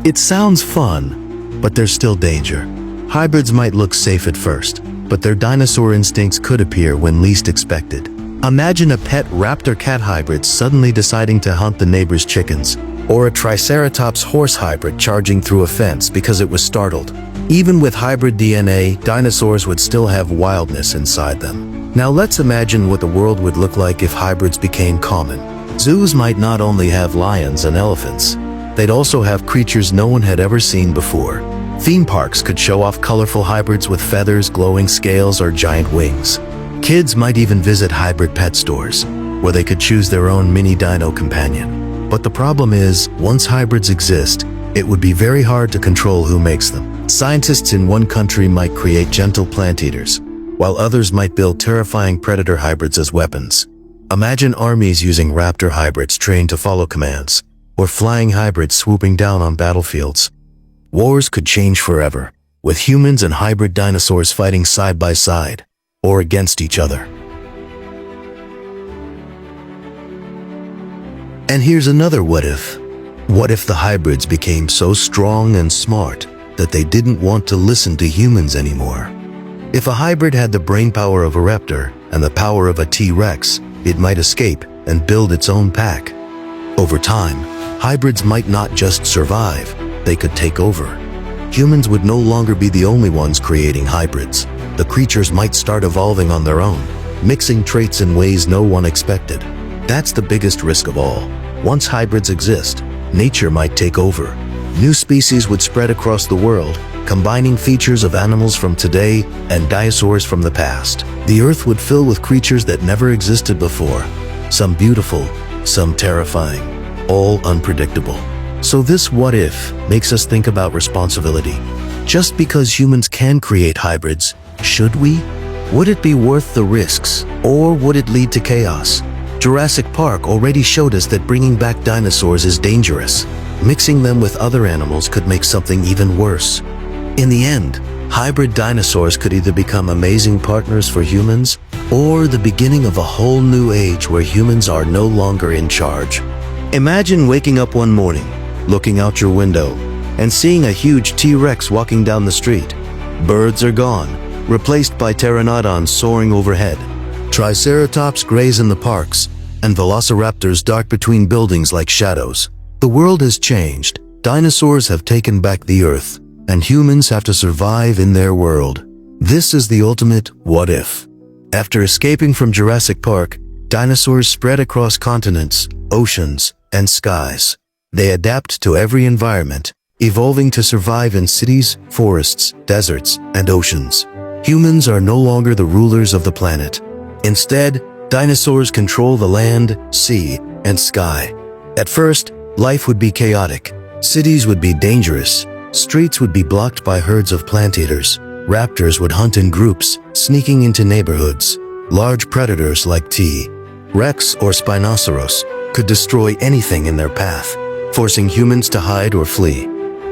It sounds fun, but there's still danger. Hybrids might look safe at first, but their dinosaur instincts could appear when least expected. Imagine a pet raptor-cat hybrid suddenly deciding to hunt the neighbor's chickens, or a triceratops horse hybrid charging through a fence because it was startled. Even with hybrid DNA, dinosaurs would still have wildness inside them. Now let's imagine what the world would look like if hybrids became common. Zoos might not only have lions and elephants, they'd also have creatures no one had ever seen before. Theme parks could show off colorful hybrids with feathers, glowing scales, or giant wings. Kids might even visit hybrid pet stores, where they could choose their own mini dino companion. But the problem is, once hybrids exist, it would be very hard to control who makes them. Scientists in one country might create gentle plant eaters, while others might build terrifying predator hybrids as weapons. Imagine armies using raptor hybrids trained to follow commands, or flying hybrids swooping down on battlefields. Wars could change forever, with humans and hybrid dinosaurs fighting side by side, or against each other. And here's another what if. What if the hybrids became so strong and smart that they didn't want to listen to humans anymore? If a hybrid had the brainpower of a raptor and the power of a T-Rex, it might escape and build its own pack. Over time, hybrids might not just survive, they could take over. Humans would no longer be the only ones creating hybrids. The creatures might start evolving on their own, mixing traits in ways no one expected. That's the biggest risk of all. Once hybrids exist, nature might take over. New species would spread across the world, combining features of animals from today and dinosaurs from the past. The Earth would fill with creatures that never existed before. Some beautiful, some terrifying, all unpredictable. So this what if makes us think about responsibility. Just because humans can create hybrids, should we? Would it be worth the risks, or would it lead to chaos? Jurassic Park already showed us that bringing back dinosaurs is dangerous. Mixing them with other animals could make something even worse. In the end, hybrid dinosaurs could either become amazing partners for humans, or the beginning of a whole new age where humans are no longer in charge. Imagine waking up one morning, looking out your window, and seeing a huge T-Rex walking down the street. Birds are gone, replaced by pteranodons soaring overhead. Triceratops graze in the parks, and velociraptors dart between buildings like shadows. The world has changed. Dinosaurs have taken back the Earth, and humans have to survive in their world. This is the ultimate what if. After escaping from Jurassic Park, dinosaurs spread across continents, oceans, and skies. They adapt to every environment, evolving to survive in cities, forests, deserts, and oceans. Humans are no longer the rulers of the planet. Instead, dinosaurs control the land, sea, and sky. At first, life would be chaotic. Cities would be dangerous. Streets would be blocked by herds of plant eaters. Raptors would hunt in groups, sneaking into neighborhoods. Large predators like T-Rex or Spinoceros could destroy anything in their path, forcing humans to hide or flee.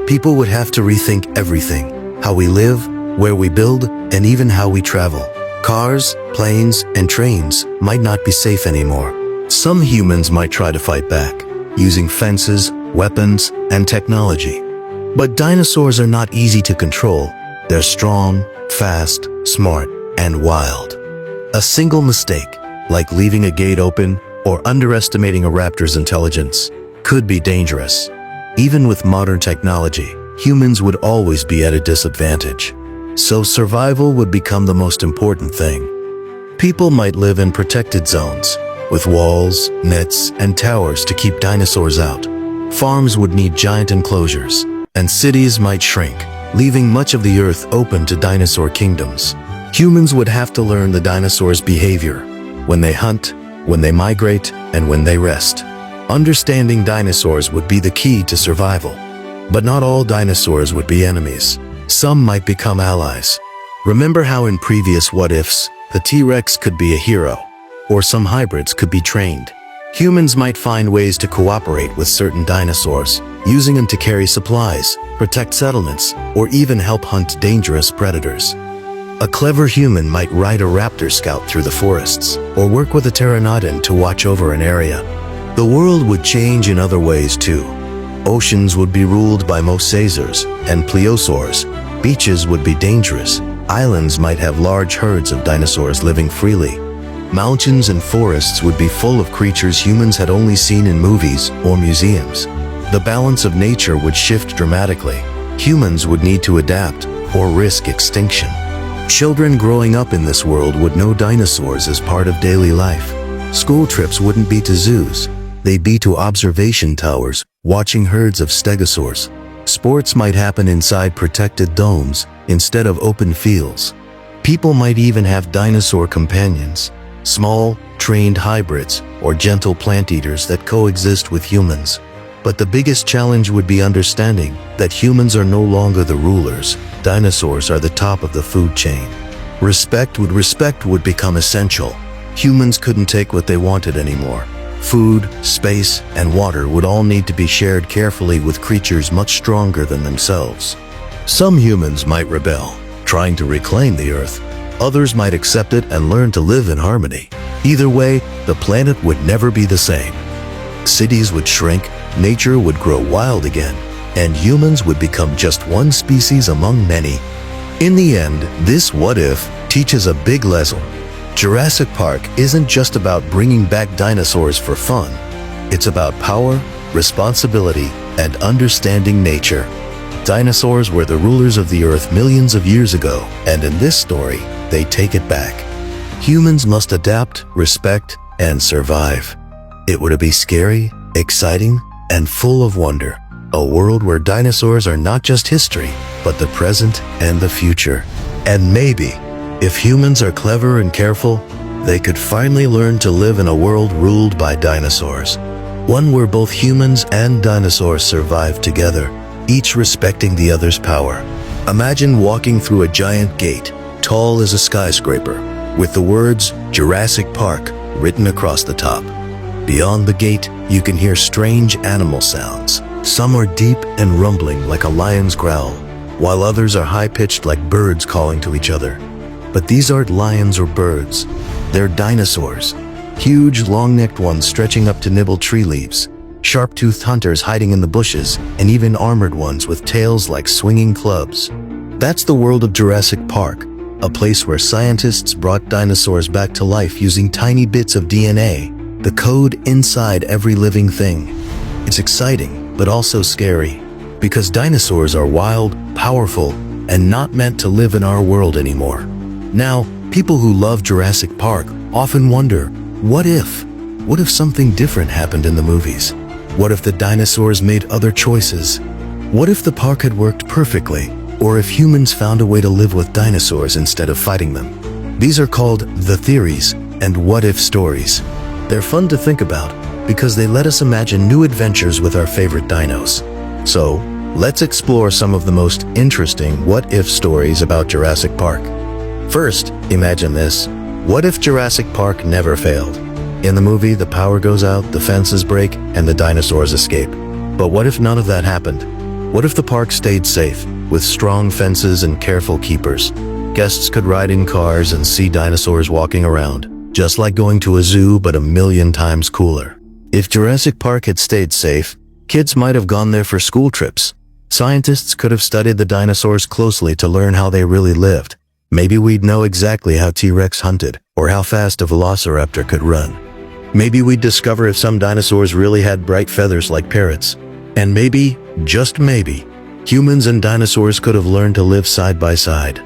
People would have to rethink everything: how we live, where we build, and even how we travel. Cars, planes, and trains might not be safe anymore. Some humans might try to fight back, using fences, weapons, and technology. But dinosaurs are not easy to control. They're strong, fast, smart, and wild. A single mistake, like leaving a gate open or underestimating a raptor's intelligence, could be dangerous. Even with modern technology, humans would always be at a disadvantage. So survival would become the most important thing. People might live in protected zones, with walls, nets, and towers to keep dinosaurs out. Farms would need giant enclosures, and cities might shrink, leaving much of the Earth open to dinosaur kingdoms. Humans would have to learn the dinosaurs' behavior, when they hunt, when they migrate, and when they rest. Understanding dinosaurs would be the key to survival. But not all dinosaurs would be enemies. Some might become allies. Remember how in previous what-ifs, the T-Rex could be a hero, or some hybrids could be trained. Humans might find ways to cooperate with certain dinosaurs, using them to carry supplies, protect settlements, or even help hunt dangerous predators. A clever human might ride a raptor scout through the forests, or work with a pteranodon to watch over an area. The world would change in other ways too. Oceans would be ruled by mosasaurs and plesiosaurs. Beaches would be dangerous. Islands might have large herds of dinosaurs living freely. Mountains and forests would be full of creatures humans had only seen in movies or museums. The balance of nature would shift dramatically. Humans would need to adapt or risk extinction. Children growing up in this world would know dinosaurs as part of daily life. School trips wouldn't be to zoos. They'd be to observation towers, watching herds of stegosaurs. Sports might happen inside protected domes instead of open fields. People might even have dinosaur companions, small, trained hybrids or gentle plant eaters that coexist with humans. But the biggest challenge would be understanding that humans are no longer the rulers. Dinosaurs are the top of the food chain. Respect would become essential. Humans couldn't take what they wanted anymore. Food, space, and water would all need to be shared carefully with creatures much stronger than themselves. Some humans might rebel, trying to reclaim the Earth. Others might accept it and learn to live in harmony. Either way, the planet would never be the same. Cities would shrink, nature would grow wild again, and humans would become just one species among many. In the end, this what if teaches a big lesson. Jurassic Park isn't just about bringing back dinosaurs for fun. It's about power, responsibility, and understanding nature. Dinosaurs were the rulers of the Earth millions of years ago, and in this story, they take it back. Humans must adapt, respect, and survive. It would be scary, exciting, and full of wonder. A world where dinosaurs are not just history, but the present and the future. And maybe, if humans are clever and careful, they could finally learn to live in a world ruled by dinosaurs. One where both humans and dinosaurs survive together, each respecting the other's power. Imagine walking through a giant gate, tall as a skyscraper, with the words Jurassic Park written across the top. Beyond the gate, you can hear strange animal sounds. Some are deep and rumbling like a lion's growl, while others are high-pitched like birds calling to each other. But these aren't lions or birds. They're dinosaurs. Huge, long-necked ones stretching up to nibble tree leaves, sharp-toothed hunters hiding in the bushes, and even armored ones with tails like swinging clubs. That's the world of Jurassic Park, a place where scientists brought dinosaurs back to life using tiny bits of DNA, the code inside every living thing. It's exciting, but also scary, because dinosaurs are wild, powerful, and not meant to live in our world anymore. Now, people who love Jurassic Park often wonder, what if? What if something different happened in the movies? What if the dinosaurs made other choices? What if the park had worked perfectly? Or if humans found a way to live with dinosaurs instead of fighting them? These are called the theories and what-if stories. They're fun to think about because they let us imagine new adventures with our favorite dinos. So, let's explore some of the most interesting what-if stories about Jurassic Park. First, imagine this. What if Jurassic Park never failed? In the movie, the power goes out, the fences break, and the dinosaurs escape. But what if none of that happened? What if the park stayed safe, with strong fences and careful keepers? Guests could ride in cars and see dinosaurs walking around, just like going to a zoo but a million times cooler. If Jurassic Park had stayed safe, kids might have gone there for school trips. Scientists could have studied the dinosaurs closely to learn how they really lived. Maybe we'd know exactly how T-Rex hunted, or how fast a Velociraptor could run. Maybe we'd discover if some dinosaurs really had bright feathers like parrots. And maybe, just maybe, humans and dinosaurs could have learned to live side by side.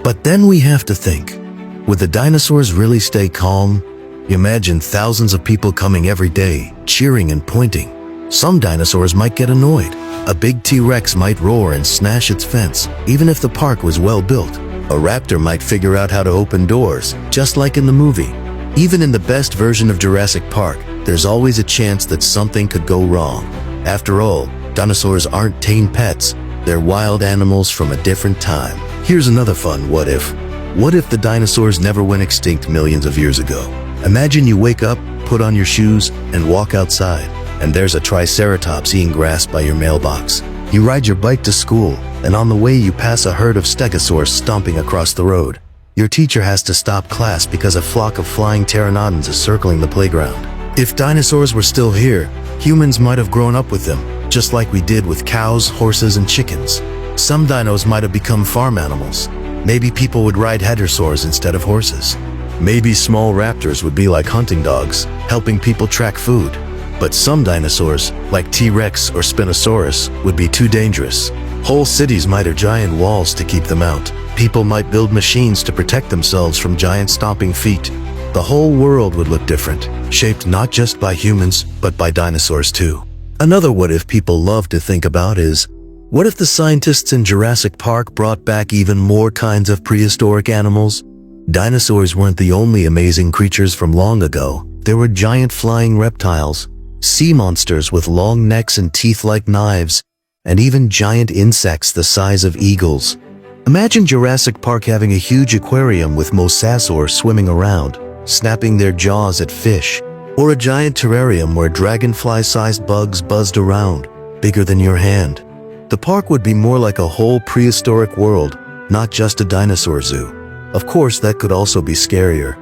But then we have to think, would the dinosaurs really stay calm? Imagine thousands of people coming every day, cheering and pointing. Some dinosaurs might get annoyed. A big T-Rex might roar and smash its fence, even if the park was well built. A raptor might figure out how to open doors, just like in the movie. Even in the best version of Jurassic Park, there's always a chance that something could go wrong. After all, dinosaurs aren't tame pets. They're wild animals from a different time. Here's another fun what if. What if the dinosaurs never went extinct millions of years ago? Imagine you wake up, put on your shoes, and walk outside, and there's a triceratops eating grass by your mailbox. You ride your bike to school, and on the way you pass a herd of stegosaurs stomping across the road. Your teacher has to stop class because a flock of flying pteranodons is circling the playground. If dinosaurs were still here, humans might have grown up with them, just like we did with cows, horses, and chickens. Some dinos might have become farm animals. Maybe people would ride heterosaurs instead of horses. Maybe small raptors would be like hunting dogs, helping people track food. But some dinosaurs, like T-Rex or Spinosaurus, would be too dangerous. Whole cities might have giant walls to keep them out. People might build machines to protect themselves from giant stomping feet. The whole world would look different, shaped not just by humans, but by dinosaurs too. Another what-if people love to think about is, what if the scientists in Jurassic Park brought back even more kinds of prehistoric animals? Dinosaurs weren't the only amazing creatures from long ago. There were giant flying reptiles, sea monsters with long necks and teeth like knives, and even giant insects the size of eagles. Imagine Jurassic Park having a huge aquarium with mosasaurs swimming around, snapping their jaws at fish, or a giant terrarium where dragonfly-sized bugs buzzed around, bigger than your hand. The park would be more like a whole prehistoric world, not just a dinosaur zoo. Of course, that could also be scarier.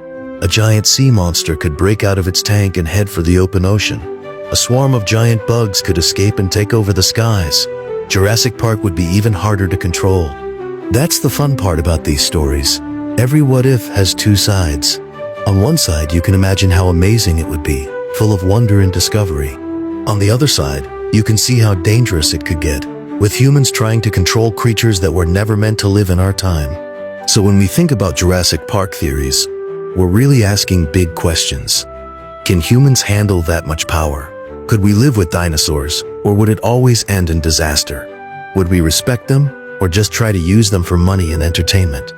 A giant sea monster could break out of its tank and head for the open ocean. A swarm of giant bugs could escape and take over the skies. Jurassic Park would be even harder to control. That's the fun part about these stories. Every what-if has two sides. On one side, you can imagine how amazing it would be, full of wonder and discovery. On the other side, you can see how dangerous it could get, with humans trying to control creatures that were never meant to live in our time. So when we think about Jurassic Park theories, we're really asking big questions. Can humans handle that much power? Could we live with dinosaurs, or would it always end in disaster? Would we respect them, or just try to use them for money and entertainment?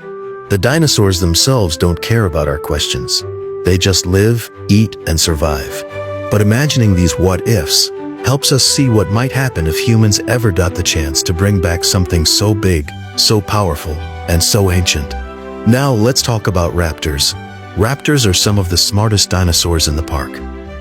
The dinosaurs themselves don't care about our questions. They just live, eat, and survive. But imagining these what-ifs helps us see what might happen if humans ever got the chance to bring back something so big, so powerful, and so ancient. Now let's talk about raptors. Raptors are some of the smartest dinosaurs in the park.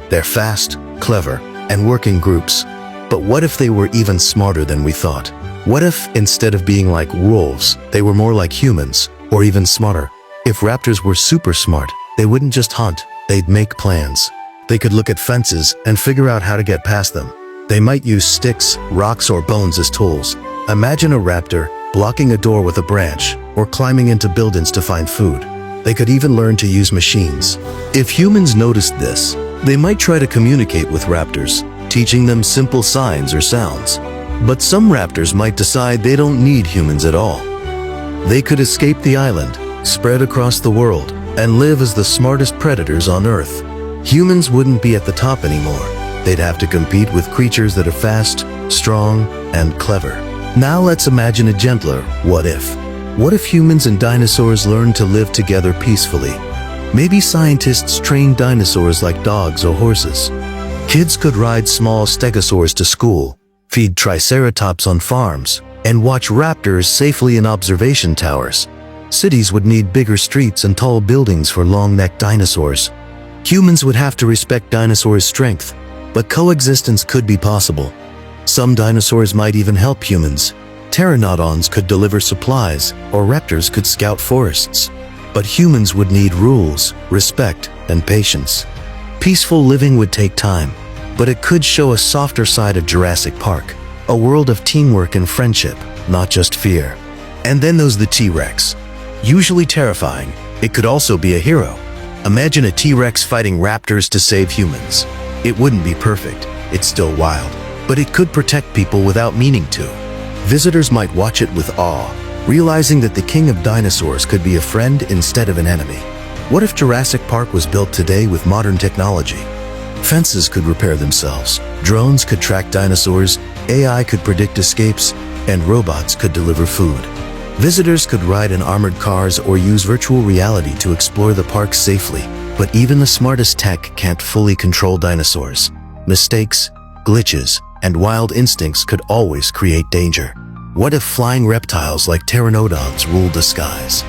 They're fast, clever, and work in groups. But what if they were even smarter than we thought? What if, instead of being like wolves, they were more like humans, or even smarter? If raptors were super smart, they wouldn't just hunt, they'd make plans. They could look at fences and figure out how to get past them. They might use sticks, rocks, or bones as tools. Imagine a raptor blocking a door with a branch, or climbing into buildings to find food. They could even learn to use machines. If humans noticed this, they might try to communicate with raptors, teaching them simple signs or sounds. But some raptors might decide they don't need humans at all. They could escape the island, spread across the world, and live as the smartest predators on Earth. Humans wouldn't be at the top anymore. They'd have to compete with creatures that are fast, strong, and clever. Now let's imagine a gentler what if. What if humans and dinosaurs learned to live together peacefully? Maybe scientists trained dinosaurs like dogs or horses. Kids could ride small stegosaurs to school, feed triceratops on farms, and watch raptors safely in observation towers. Cities would need bigger streets and tall buildings for long-necked dinosaurs. Humans would have to respect dinosaurs' strength, but coexistence could be possible. Some dinosaurs might even help humans. Pteranodons could deliver supplies, or raptors could scout forests. But humans would need rules, respect, and patience. Peaceful living would take time, but it could show a softer side of Jurassic Park, a world of teamwork and friendship, not just fear. And then there's the T-Rex. Usually terrifying, it could also be a hero. Imagine a T-Rex fighting raptors to save humans. It wouldn't be perfect, it's still wild, but it could protect people without meaning to. Visitors might watch it with awe, realizing that the king of dinosaurs could be a friend instead of an enemy. What if Jurassic Park was built today with modern technology? Fences could repair themselves, drones could track dinosaurs, AI could predict escapes, and robots could deliver food. Visitors could ride in armored cars or use virtual reality to explore the park safely, but even the smartest tech can't fully control dinosaurs. Mistakes, glitches, and wild instincts could always create danger. What if flying reptiles like pteranodons ruled the skies?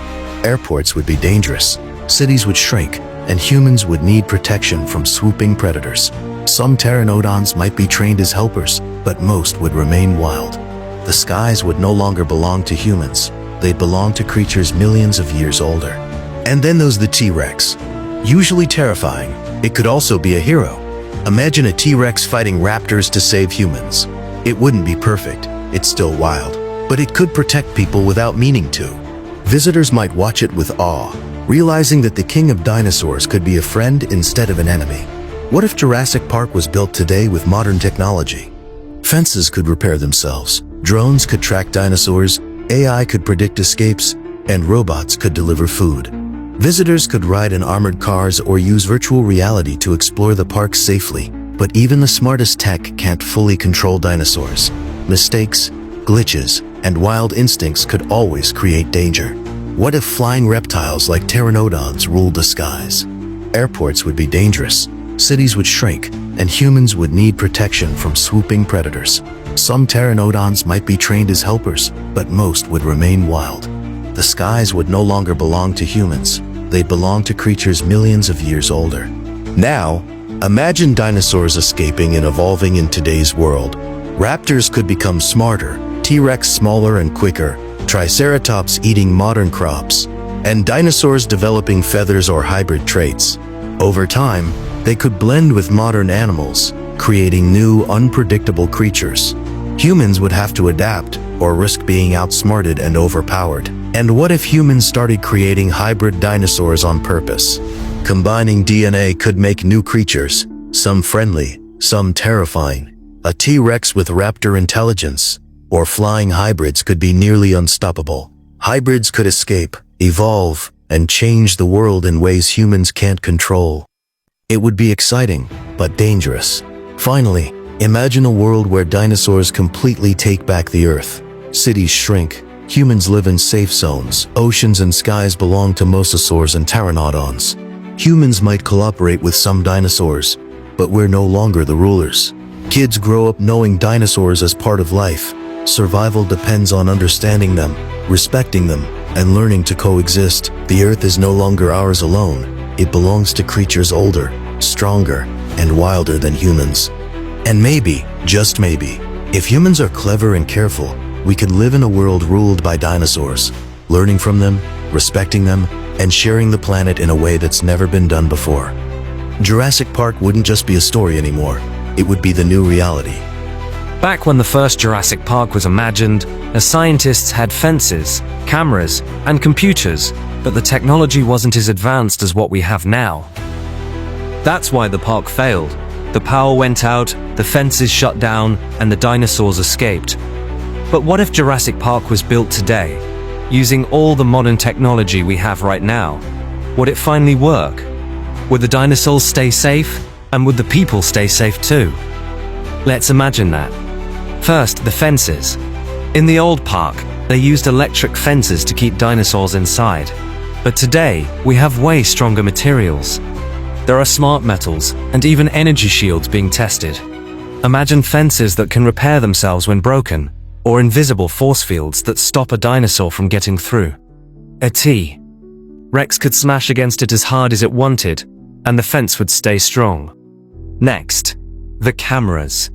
Airports would be dangerous, cities would shrink, and humans would need protection from swooping predators. Some pteranodons might be trained as helpers, but most would remain wild. The skies would no longer belong to humans. They'd belong to creatures millions of years older. And then there's the T-Rex. Usually terrifying, it could also be a hero. Imagine a T-Rex fighting raptors to save humans. It wouldn't be perfect, it's still wild, but it could protect people without meaning to. Visitors might watch it with awe, realizing that the king of dinosaurs could be a friend instead of an enemy. What if Jurassic Park was built today with modern technology? Fences could repair themselves, drones could track dinosaurs, AI could predict escapes, and robots could deliver food. Visitors could ride in armored cars or use virtual reality to explore the park safely, but even the smartest tech can't fully control dinosaurs. Mistakes, glitches, and wild instincts could always create danger. What if flying reptiles like pteranodons ruled the skies? Airports would be dangerous, cities would shrink, and humans would need protection from swooping predators. Some pteranodons might be trained as helpers, but most would remain wild. The skies would no longer belong to humans. They'd belong to creatures millions of years older. Now, imagine dinosaurs escaping and evolving in today's world. Raptors could become smarter, T-Rex smaller and quicker, Triceratops eating modern crops, and dinosaurs developing feathers or hybrid traits. Over time, they could blend with modern animals, creating new, unpredictable creatures. Humans would have to adapt or risk being outsmarted and overpowered. And what if humans started creating hybrid dinosaurs on purpose? Combining DNA could make new creatures, some friendly, some terrifying. A T-Rex with raptor intelligence, or flying hybrids could be nearly unstoppable. Hybrids could escape, evolve, and change the world in ways humans can't control. It would be exciting, but dangerous. Finally, imagine a world where dinosaurs completely take back the Earth. Cities shrink, humans live in safe zones, oceans and skies belong to mosasaurs and pteranodons. Humans might cooperate with some dinosaurs, but we're no longer the rulers. Kids grow up knowing dinosaurs as part of life. Survival depends on understanding them, respecting them, and learning to coexist. The Earth is no longer ours alone. It belongs to creatures older, stronger, and wilder than humans. And maybe, just maybe, if humans are clever and careful, we could live in a world ruled by dinosaurs, learning from them, respecting them, and sharing the planet in a way that's never been done before. Jurassic Park wouldn't just be a story anymore. It would be the new reality. Back when the first Jurassic Park was imagined, the scientists had fences, cameras, and computers, but the technology wasn't as advanced as what we have now. That's why the park failed. The power went out, the fences shut down, and the dinosaurs escaped. But what if Jurassic Park was built today, using all the modern technology we have right now? Would it finally work? Would the dinosaurs stay safe? And would the people stay safe too? Let's imagine that. First, the fences. In the old park, they used electric fences to keep dinosaurs inside. But today, we have way stronger materials. There are smart metals and even energy shields being tested. Imagine fences that can repair themselves when broken, or invisible force fields that stop a dinosaur from getting through. A T-Rex could smash against it as hard as it wanted, and the fence would stay strong. Next, the cameras.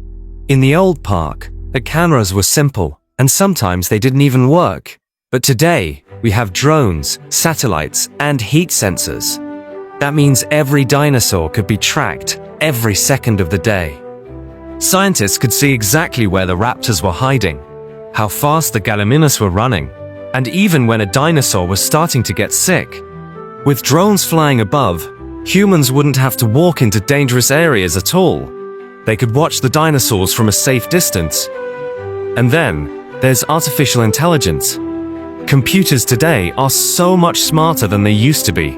In the old park, the cameras were simple, and sometimes they didn't even work. But today, we have drones, satellites, and heat sensors. That means every dinosaur could be tracked every second of the day. Scientists could see exactly where the raptors were hiding, how fast the gallimimus were running, and even when a dinosaur was starting to get sick. With drones flying above, humans wouldn't have to walk into dangerous areas at all. They could watch the dinosaurs from a safe distance. And then, there's artificial intelligence. Computers today are so much smarter than they used to be.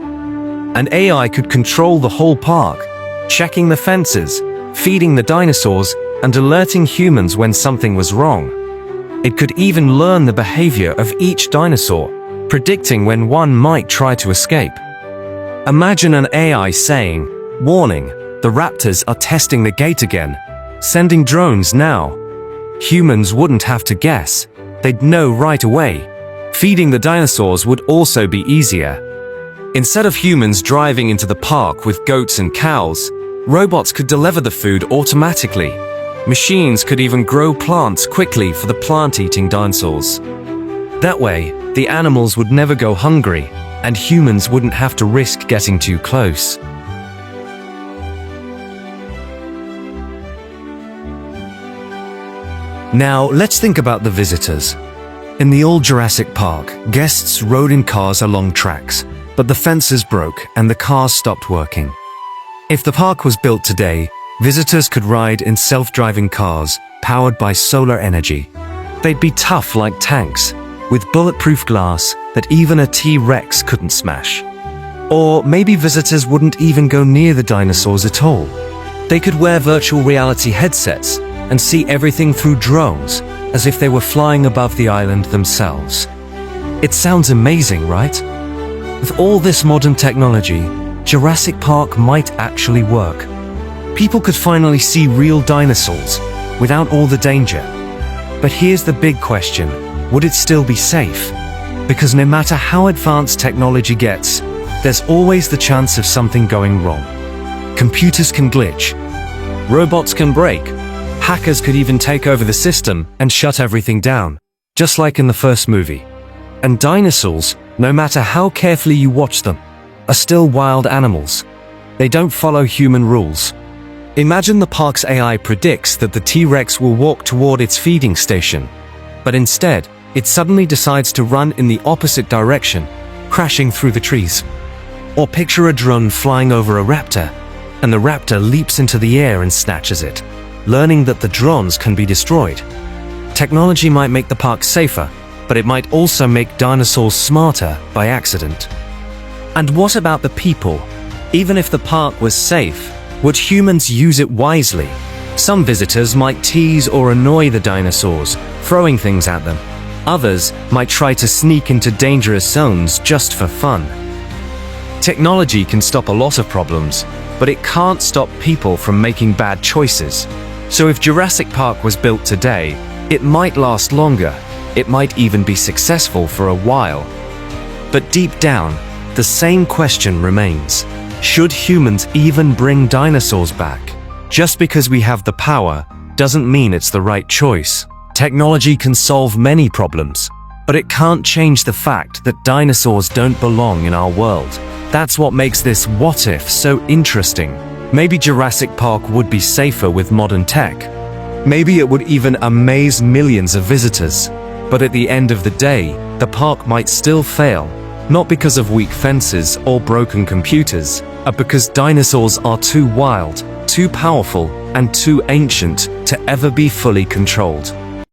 An AI could control the whole park, checking the fences, feeding the dinosaurs, and alerting humans when something was wrong. It could even learn the behavior of each dinosaur, predicting when one might try to escape. Imagine an AI saying, "Warning, the raptors are testing the gate again. Sending drones now." Humans wouldn't have to guess. They'd know right away. Feeding the dinosaurs would also be easier. Instead of humans driving into the park with goats and cows, robots could deliver the food automatically. Machines could even grow plants quickly for the plant-eating dinosaurs. That way, the animals would never go hungry, and humans wouldn't have to risk getting too close. Now, let's think about the visitors. In the old Jurassic Park, guests rode in cars along tracks, but the fences broke and the cars stopped working. If the park was built today, visitors could ride in self-driving cars powered by solar energy. They'd be tough like tanks, with bulletproof glass that even a T-Rex couldn't smash. Or maybe visitors wouldn't even go near the dinosaurs at all. They could wear virtual reality headsets and see everything through drones, as if they were flying above the island themselves. It sounds amazing, right? With all this modern technology, Jurassic Park might actually work. People could finally see real dinosaurs without all the danger. But here's the big question: would it still be safe? Because no matter how advanced technology gets, there's always the chance of something going wrong. Computers can glitch, robots can break, hackers could even take over the system and shut everything down, just like in the first movie. And dinosaurs, no matter how carefully you watch them, are still wild animals. They don't follow human rules. Imagine the park's AI predicts that the T-Rex will walk toward its feeding station, but instead, it suddenly decides to run in the opposite direction, crashing through the trees. Or picture a drone flying over a raptor, and the raptor leaps into the air and snatches it, learning that the drones can be destroyed. Technology might make the park safer, but it might also make dinosaurs smarter by accident. And what about the people? Even if the park was safe, would humans use it wisely? Some visitors might tease or annoy the dinosaurs, throwing things at them. Others might try to sneak into dangerous zones just for fun. Technology can stop a lot of problems, but it can't stop people from making bad choices. So if Jurassic Park was built today, it might last longer. It might even be successful for a while. But deep down, the same question remains. Should humans even bring dinosaurs back? Just because we have the power doesn't mean it's the right choice. Technology can solve many problems, but it can't change the fact that dinosaurs don't belong in our world. That's what makes this what if so interesting. Maybe Jurassic Park would be safer with modern tech. Maybe it would even amaze millions of visitors. But at the end of the day, the park might still fail, not because of weak fences or broken computers, but because dinosaurs are too wild, too powerful, and too ancient to ever be fully controlled.